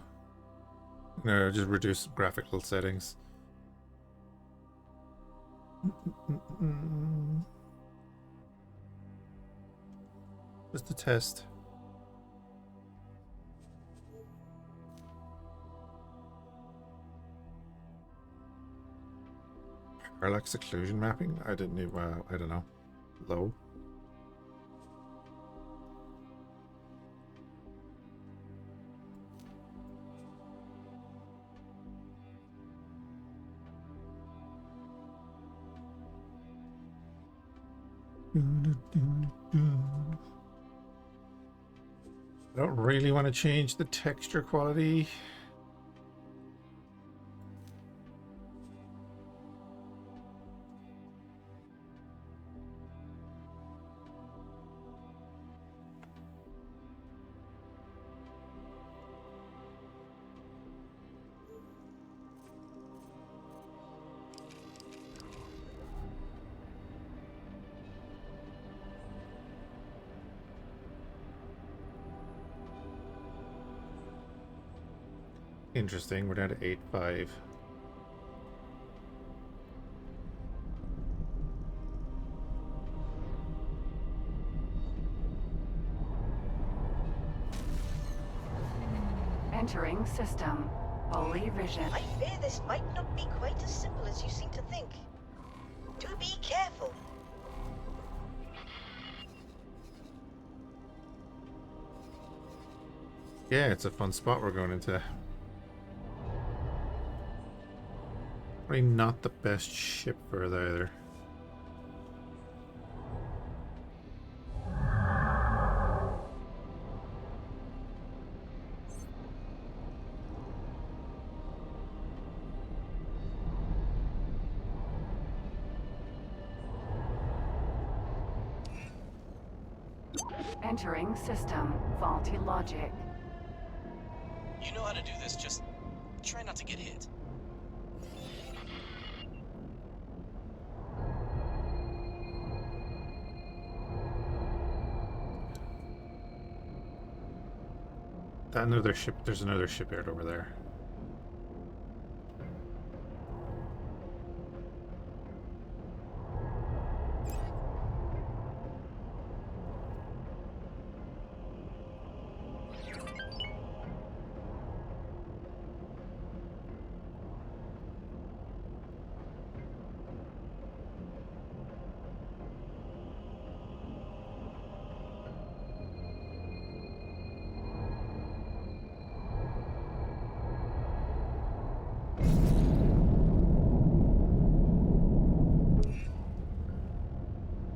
No, just reduce graphical settings. Just a test. Parallax occlusion mapping? I didn't know. I don't know. Low. I don't really want to change the texture quality. Interesting, we're down to 8-5. Entering system. Holy vision. I fear this might not be quite as simple as you seem to think. Do be careful. Yeah, it's a fun spot we're going into. Probably not the best ship for it either. Entering system. Faulty logic. You know how to do this, just try not to get hit. That another ship, there's another shipyard over there.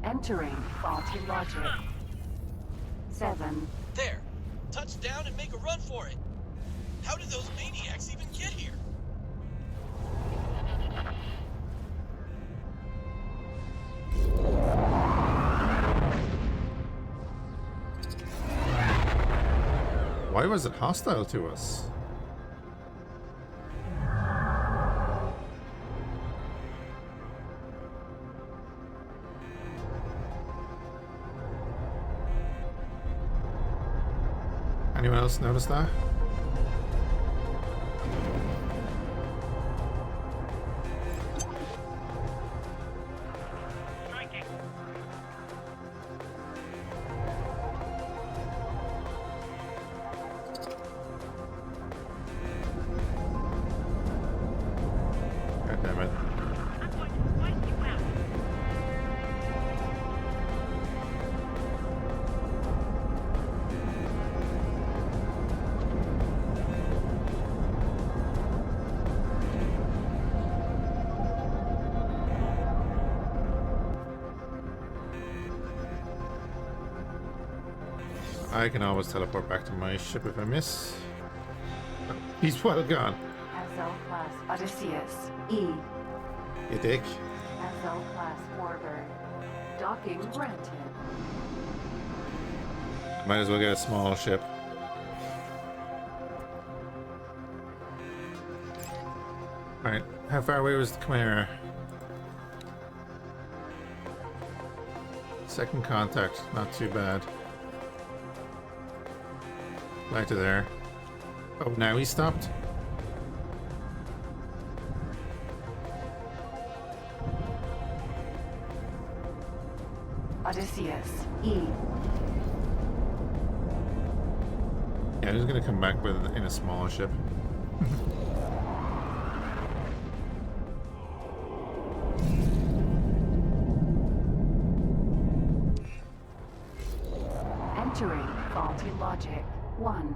Entering faulty logic. 7. There! Touch down and make a run for it! How did those maniacs even get here? Why was it hostile to us? Anyone else notice that? Striking. God damn it. I'm going to wipe you out. I can always teleport back to my ship if I miss. Oh, he's well gone. SL class Odysseus. E. You dick. SL class Warbird. Docking granted. Might as well get a small ship. Alright, how far away was the Chimera? Second contact, not too bad. Back to there. Oh, now he stopped? Odysseus. E. Yeah, he's gonna come back with in a smaller ship. Entering faulty logic. 1.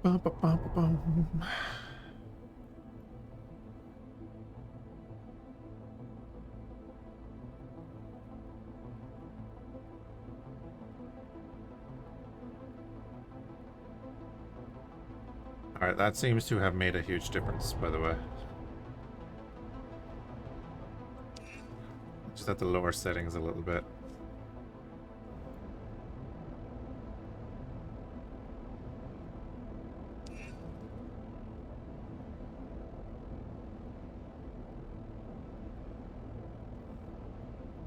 Bum, bum, bum, bum, bum. Alright, that seems to have made a huge difference, by the way. Just have to lower settings a little bit.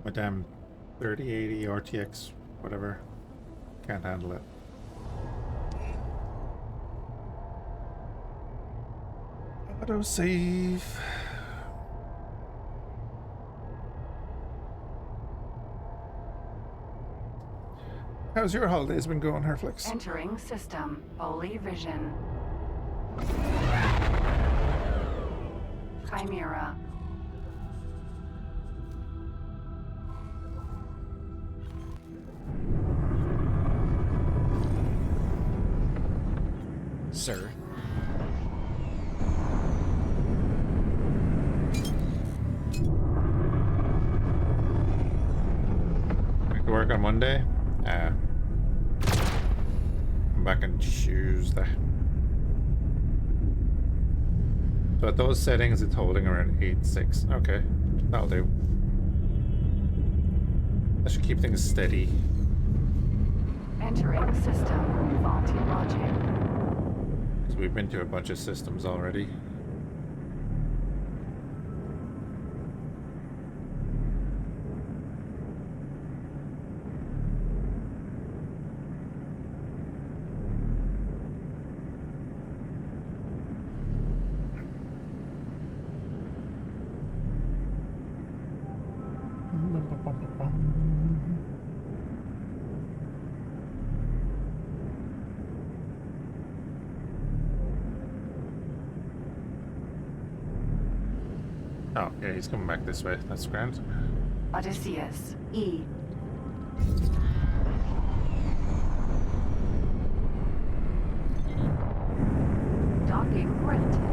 My damn 3080 RTX, whatever. Can't handle it. Auto save. How's your holidays been going, Herflix? Entering system. Holy vision. Chimera. Sir. Back to work on Monday. I'm back on Tuesday. So at those settings, it's holding around 8.6. Okay, that'll do. That should keep things steady. Entering system. Faulty logic. Because we've been to a bunch of systems already. Oh, yeah, he's coming back this way. That's grand. Odysseus. E. Docking granted.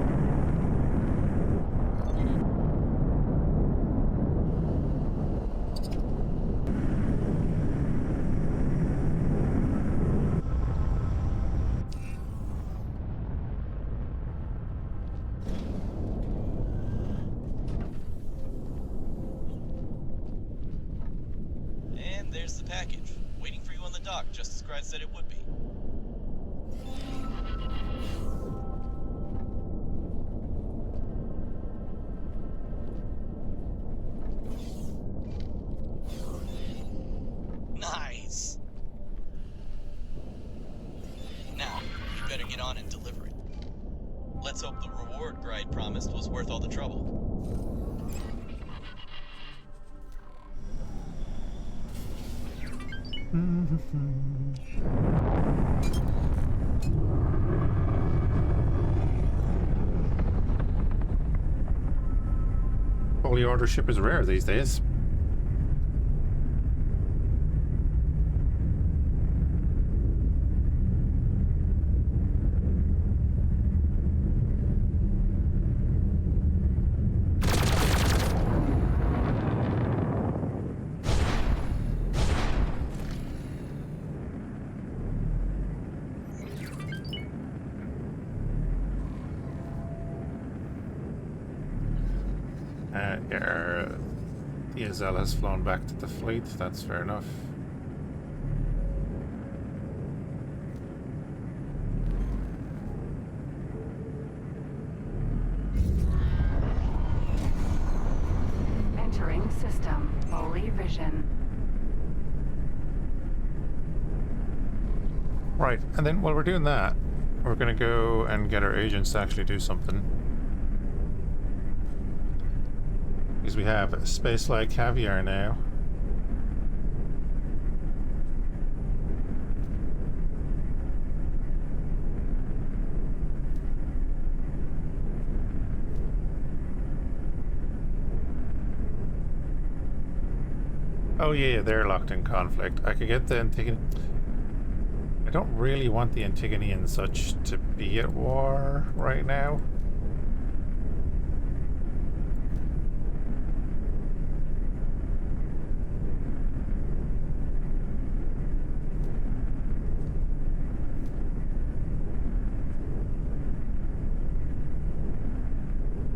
And there's the package, waiting for you on the dock, just as Grad said it would be. Nice! Now, you better get on and deliver it. Let's hope the reward Gride promised was worth all the trouble. Holy Order ship is rare these days. ESL has flown back to the fleet, that's fair enough. Entering system. Holy vision. Right, and then while we're doing that, we're gonna go and get our agents to actually do something. Because we have space-like caviar now. Oh yeah, they're locked in conflict. I could get the Antigone. I don't really want the Antigone and such to be at war right now.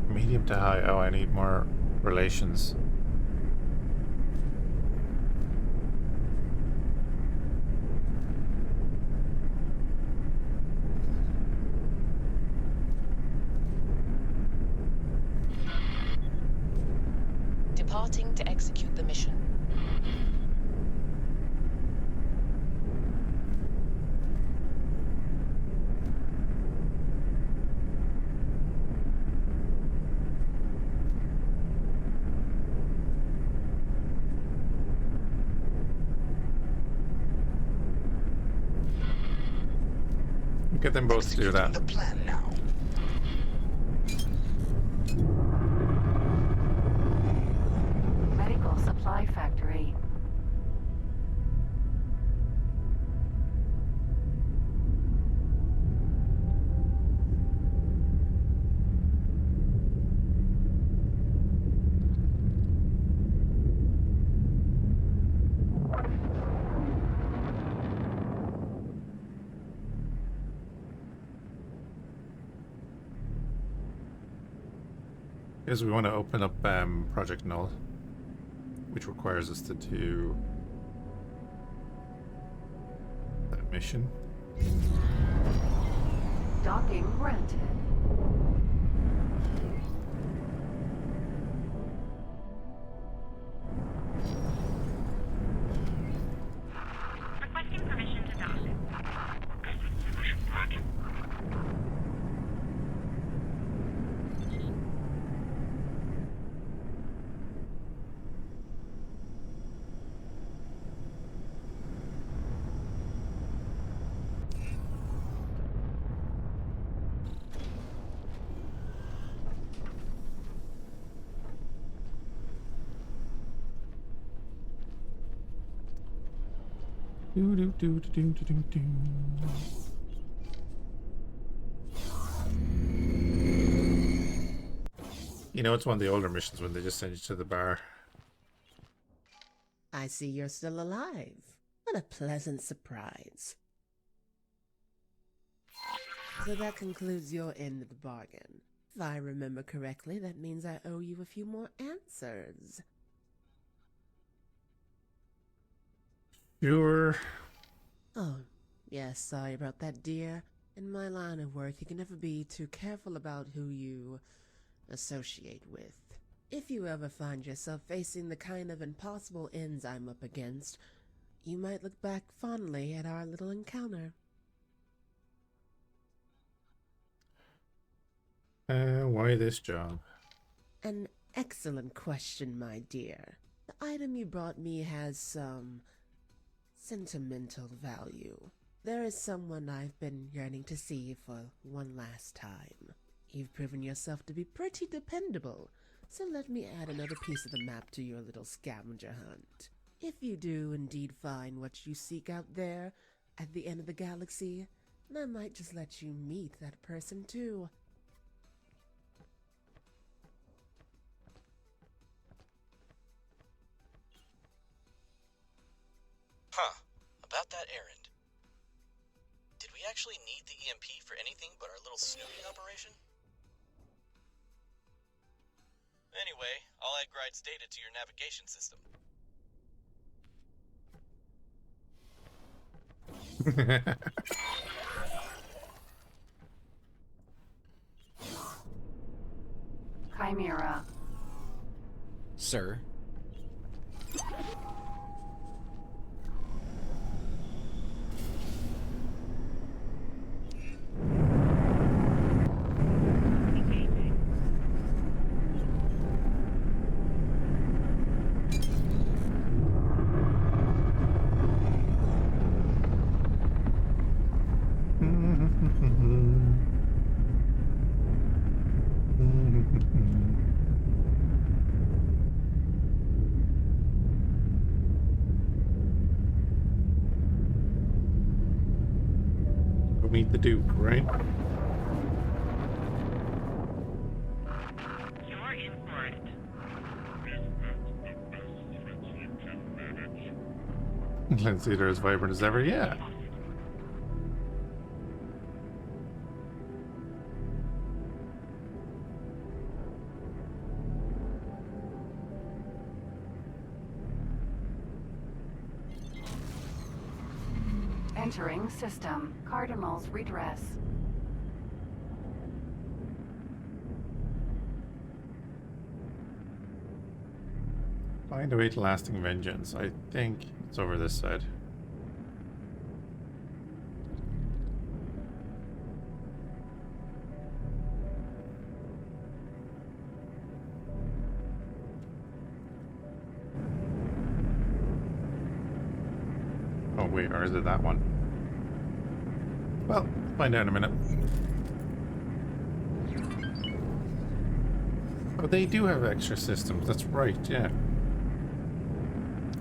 Medium to high. Oh, I need more relations. Departing to execute the mission. Get them both to do that. The plan now. Medical supply factory. Because we want to open up Project Null, which requires us to do that mission. Docking granted. Requesting permission to dock. Do, do, do, do, do, do, do. You know, it's one of the older missions when they just send you to the bar. I see you're still alive. What a pleasant surprise. So that concludes your end of the bargain. If I remember correctly, that means I owe you a few more answers. Sure. Oh, yes, sorry about that, dear. In my line of work, you can never be too careful about who you associate with. If you ever find yourself facing the kind of impossible ends I'm up against, you might look back fondly at our little encounter. Why this job? An excellent question, my dear. The item you brought me has some sentimental value. There is someone I've been yearning to see for one last time. You've proven yourself to be pretty dependable, so let me add another piece of the map to your little scavenger hunt. If you do indeed find what you seek out there at the end of the galaxy, then I might just let you meet that person too. Huh. About that errand. Did we actually need the EMP for anything but our little snooping operation? Anyway, I'll add Gride's data to your navigation system. Chimera. Sir? Meet the Duke, right? You're in for it. Let's see, they're as vibrant as ever. Yeah. Entering system. Cardinal's redress. Find a way to lasting vengeance. I think it's over this side. Oh wait, or is it that one? Well, Find out in a minute. Oh, they do have extra systems. That's right, yeah.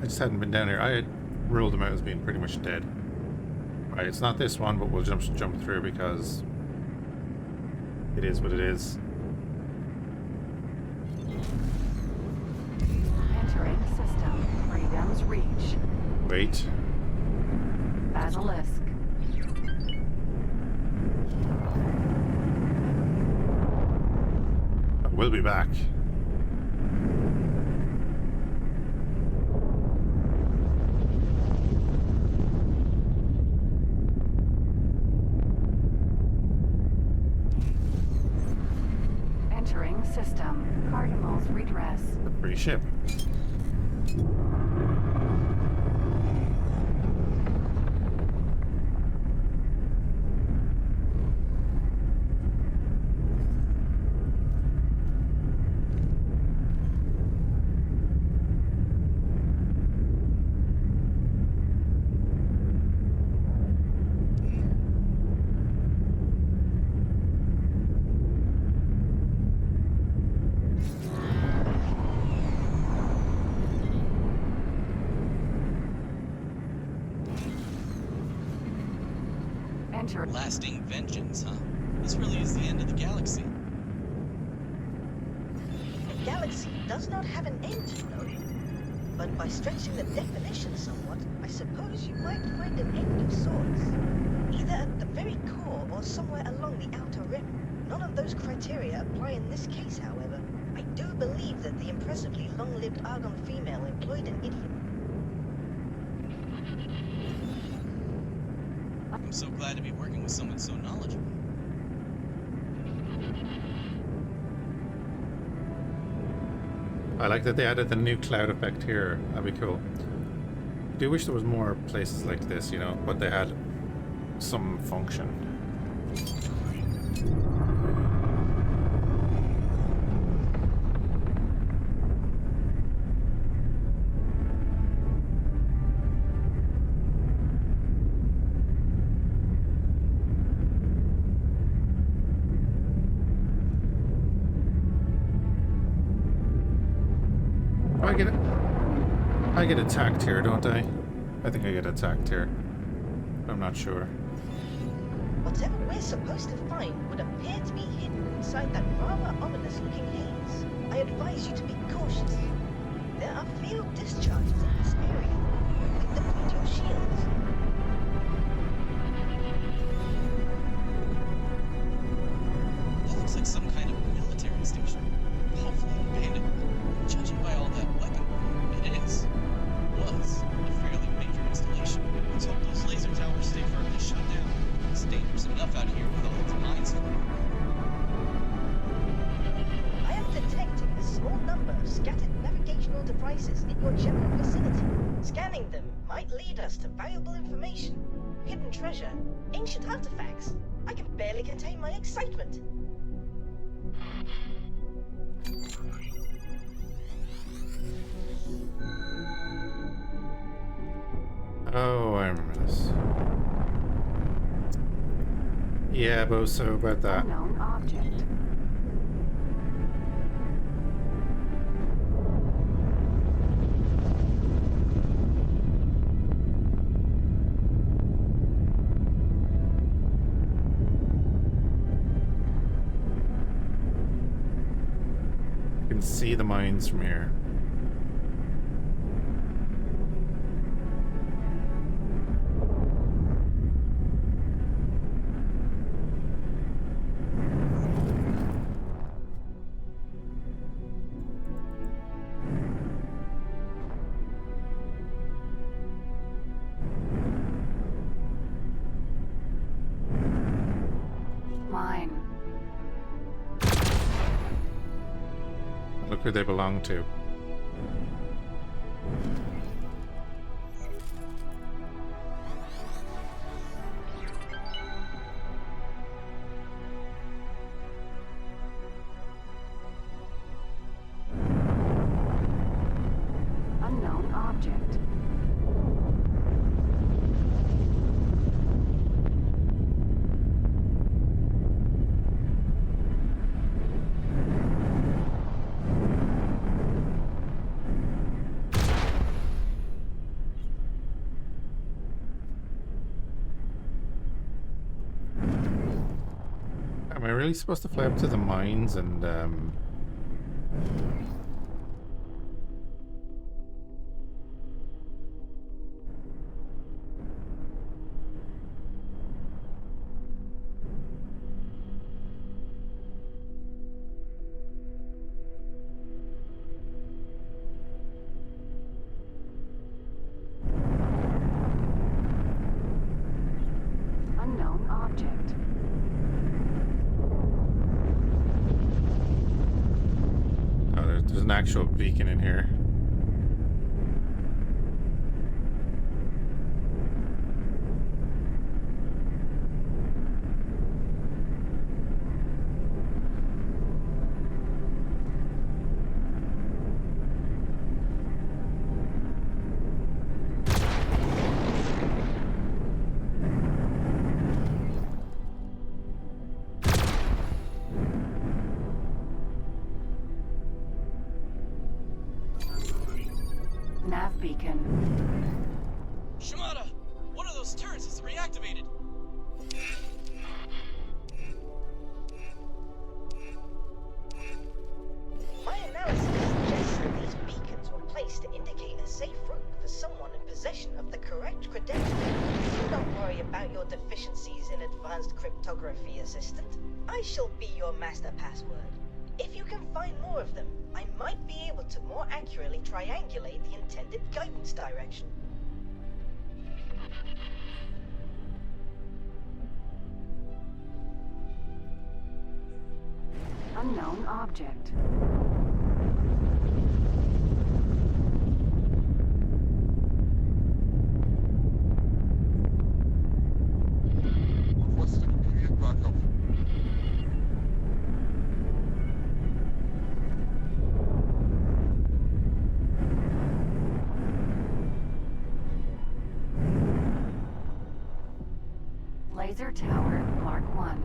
I just hadn't been down here. I had ruled them out as being pretty much dead. Right, it's not this one, but we'll jump through because it is what it is. Entering system. Freedom's reach. Wait. Basilisk. We'll be back. Entering system. Cardinals redress. A free ship. Lasting vengeance, huh? This really is the end of the galaxy. The galaxy does not have an end, you know. But by stretching the definition somewhat, I suppose you might find an end of sorts. Either at the very core or somewhere along the outer rim. None of those criteria apply in this case, however. I do believe that the impressively long-lived Argon female employed an idiom. I'm so glad to be working with someone so knowledgeable. I like that they added the new cloud effect here. That'd be cool. I do wish there was more places like this, you know, but they had some function. I get attacked here, don't I? I think I get attacked here. I'm not sure. Whatever we're supposed to find would appear to be hidden inside that rather ominous-looking haze. I advise you to be cautious. There are field discharges in this area. Deplete your shields. That looks like some kind of military station. Hopefully abandoned. Judging by all that weapon, it is. Was a fairly major installation. Let's hope those laser towers stay firmly shut down. It's dangerous enough out here with all its mines floating. I am detecting a small number of scattered navigational devices in your general vicinity. Scanning them might lead us to valuable information. Hidden treasure, ancient artifacts. I can barely contain my excitement. Oh, I remember this. Yeah, Boso, about that. Unknown object. You can see the mines from here. Mine. Look who they belong to. Unknown object. really supposed to fly up to the mines and Unknown object. oh, there's an actual beacon in here. Nav beacon. Shimada! One of those turrets is reactivated! My analysis suggests that these beacons were placed to indicate a safe route for someone in possession of the correct credentials. Do not worry about your deficiencies in advanced cryptography, Assistant. I shall be your master password. If you can find more of them, I might be able to more accurately triangulate the intended guidance direction. Unknown object. Requesting immediate backup. Laser tower Mark 1.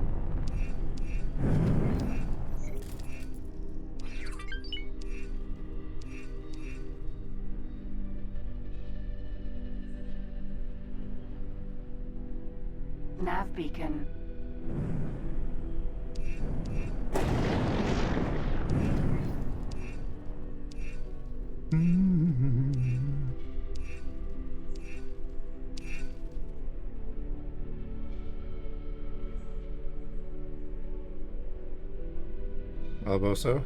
Nav beacon. Alboso.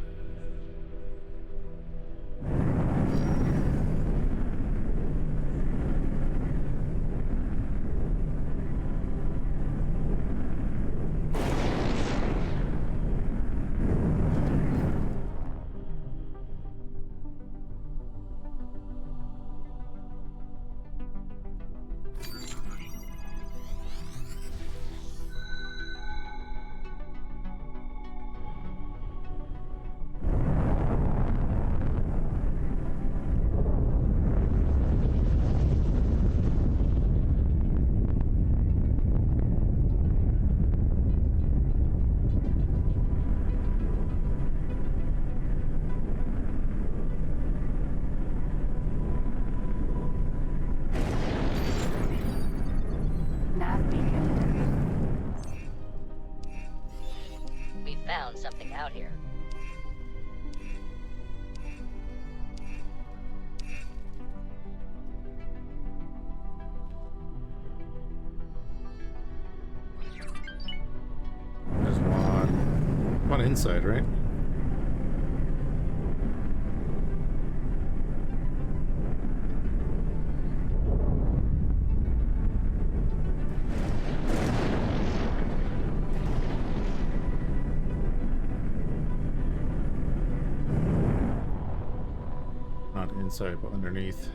Nav beacon. We found something out here. There's one inside, right? Not inside, but underneath.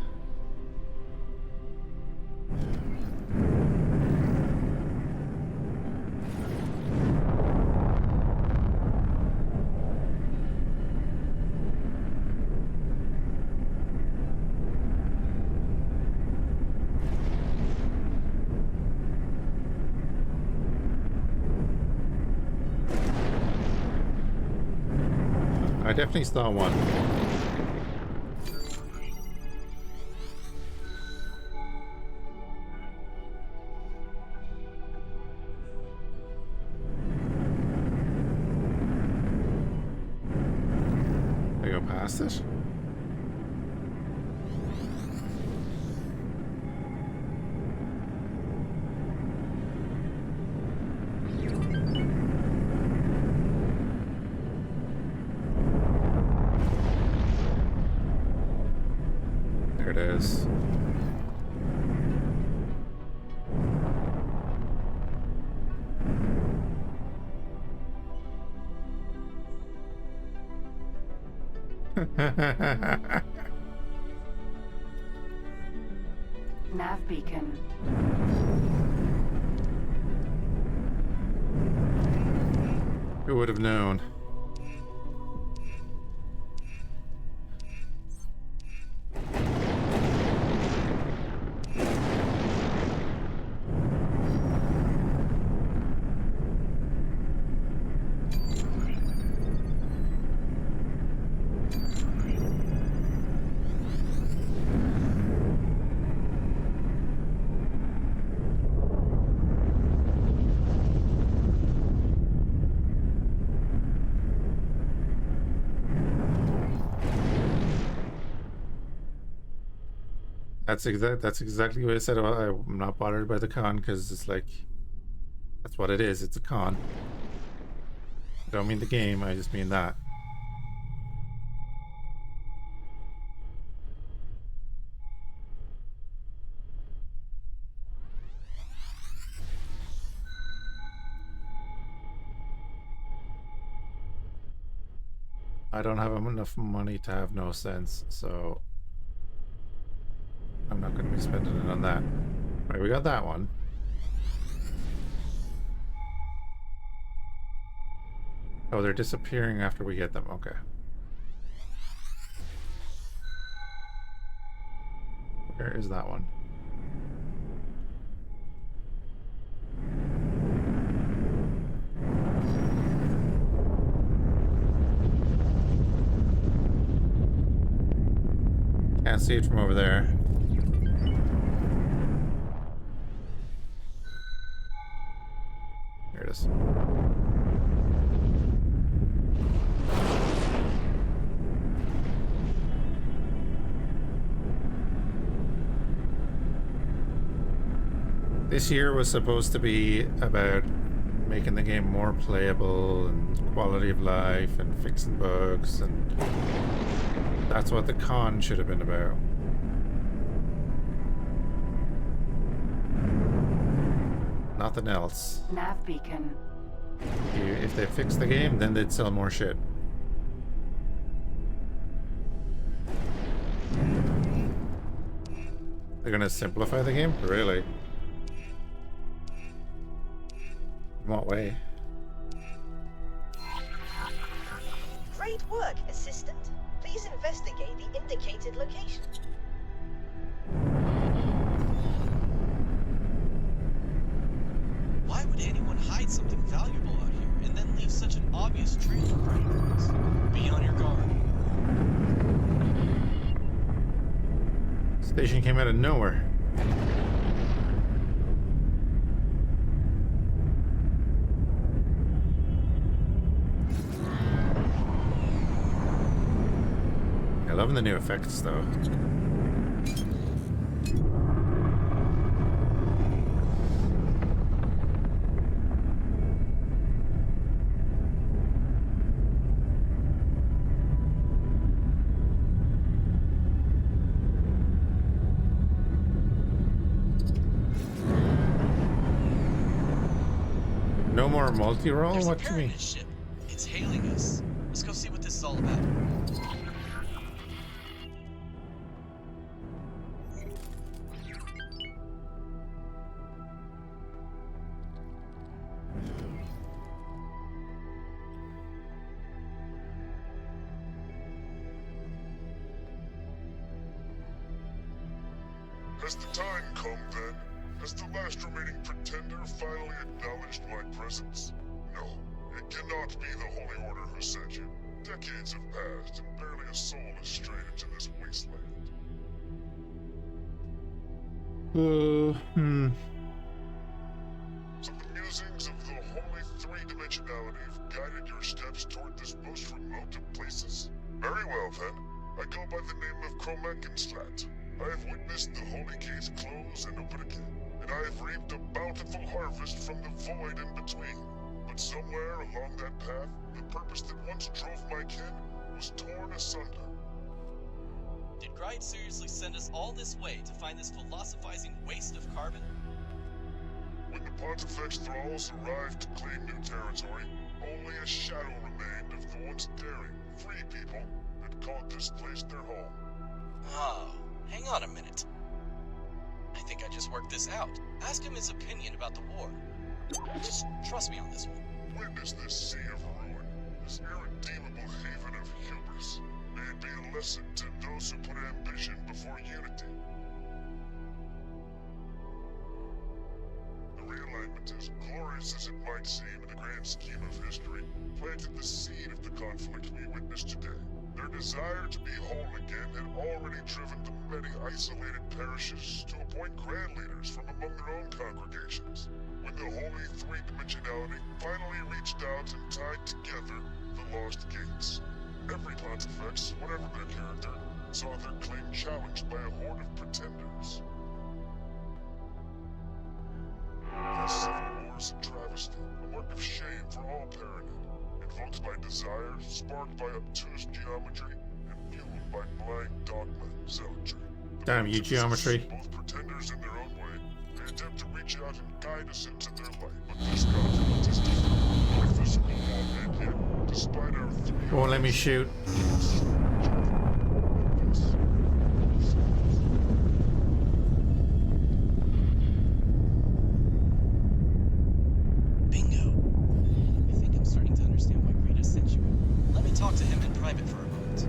I definitely saw one. past it? There it is. Nav beacon. Who would have known? That's exactly what I said. I'm not bothered by the con because it's like that's what it is. It's a con. I don't mean the game. I just mean that. I don't have enough money to have no sense, so I'm not going to be spending it on that. Right, we got that one. Oh, they're disappearing after we get them. Okay. Where is that one? Can't see it from over there. There it is. This year was supposed to be about making the game more playable and quality of life and fixing bugs, and that's what the con should have been about. Nothing else. Nav beacon. If they fix the game, then they'd sell more shit. They're gonna simplify the game? Really? In what way? Great work, Assistant. Please investigate the indicated location. Why would anyone hide something valuable out here and then leave such an obvious trail of predators? Be on your guard. Station came out of nowhere. I'm loving the new effects though. No more multi-roll? There's What a do you mean? pyramid ship. It's hailing us. Let's go see what this is all about. Has the time come then? Has the last remaining pretender finally acknowledged my presence? No, it cannot be the Holy Order who sent you. Decades have passed, and barely a soul has strayed into this wasteland. So the musings of the holy three-dimensionality have guided your steps toward this most remote of places? Very well, then. Slat. I have witnessed the Holy Gates close and open again, and I have reaped a bountiful harvest from the void in between. But somewhere along that path, the purpose that once drove my kin was torn asunder. Did Gride seriously send us all this way to find this philosophizing waste of carbon? When the Pontifex thralls arrived to claim new territory, only a shadow remained of the once daring, free people that called this place their home. Oh, hang on a minute. I think I just worked this out. Ask him his opinion about the war. Just trust me on this one. Witness this sea of ruin, this irredeemable haven of hubris. May it be a lesson to those who put ambition before unity. The realignment, as glorious as it might seem in the grand scheme of history, planted the seed of the conflict we witness today. Their desire to be whole again had already driven the many isolated parishes to appoint grand leaders from among their own congregations. When the holy three-dimensionality finally reached out and tied together the lost gates. Every Pontifex, whatever their character, saw their claim challenged by a horde of pretenders. The Civil War's a travesty, a work of shame for all Paranid, invoked by desire, sparked by obtuse geometry, and fueled by blind dogma and zealotry. Damn you, geometry. Both pretenders in their own way, they attempt to reach out and guide us into their light, but this conflict is different. No physical wall, and yet, despite our three... Won't let me shoot. Talk to him in private for a moment.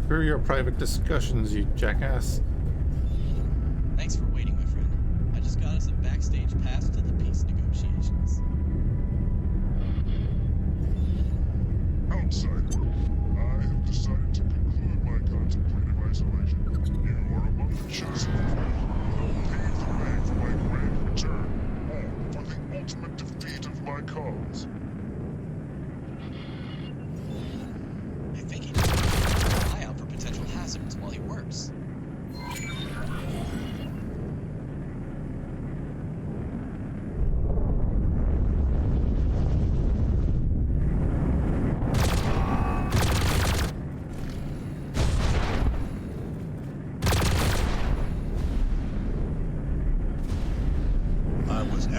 Through your private discussions, you jackass. Thanks for waiting, my friend. I just got us a backstage pass to the peace negotiations. Outsider, I have decided to conclude my contemplative isolation. You are among the chosen few. Pave the way for my grand return, or for the ultimate defeat of my cause. I think he just keeps an eye out for potential hazards while he works.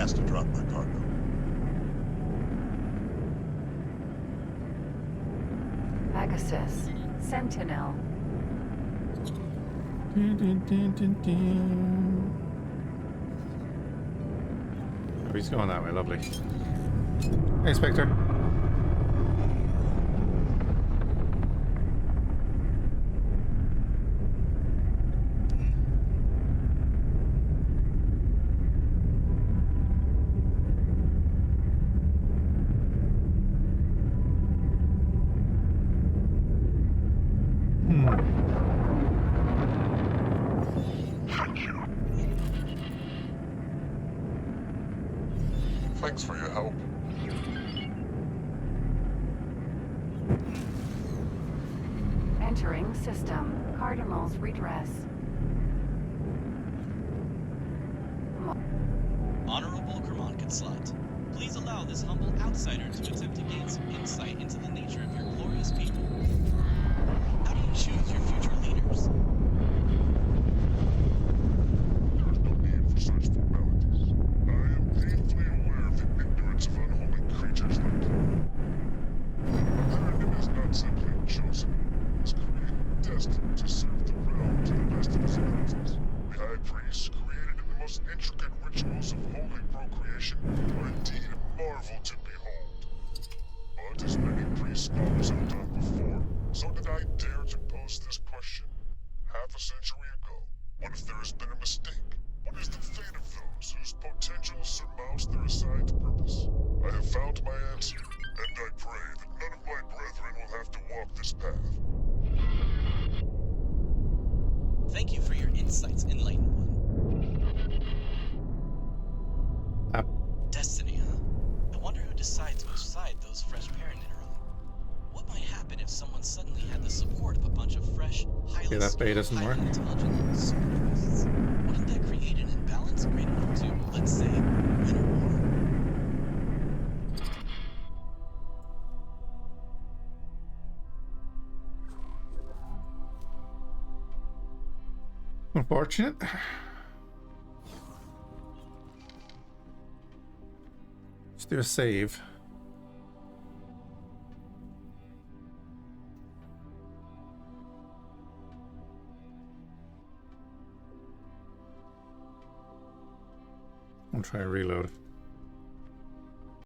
To drop my cargo. Pegasus, Sentinel. Oh, he's going that way, lovely. Hey, Spectre. Thanks for your help. Entering system. Cardinal's redress. Honorable Kermonkin Slut, please allow this humble outsider to attempt to gain some insight into the nature of your glorious people. How do you choose your future leaders? There is no need for such formalities. I am painfully aware of the ignorance of unholy creatures like you. Paranid is not simply chosen. He was created, destined to serve the realm to the best of his abilities. The High Priest, created in the most intricate rituals of holy procreation, are indeed a marvel to behold. But as many priest-scholars have done before, so did I dare to pose this question half a century ago. What if there has been a mistake? What is the fate of those whose potential surmounts their assigned purpose? I have found my answer, and I pray that none of my brethren will have to walk this path. Thank you for your insights, Enlightened One. Destiny, huh? decide to which side those fresh parent are on? What might happen if someone suddenly had the support of a bunch of fresh, highly that bay skilled, doesn't highly work. intelligent superheroes? Wouldn't that create an imbalance great enough to, let's say, win a war? Unfortunate. Let's do a save. I'll try and reload.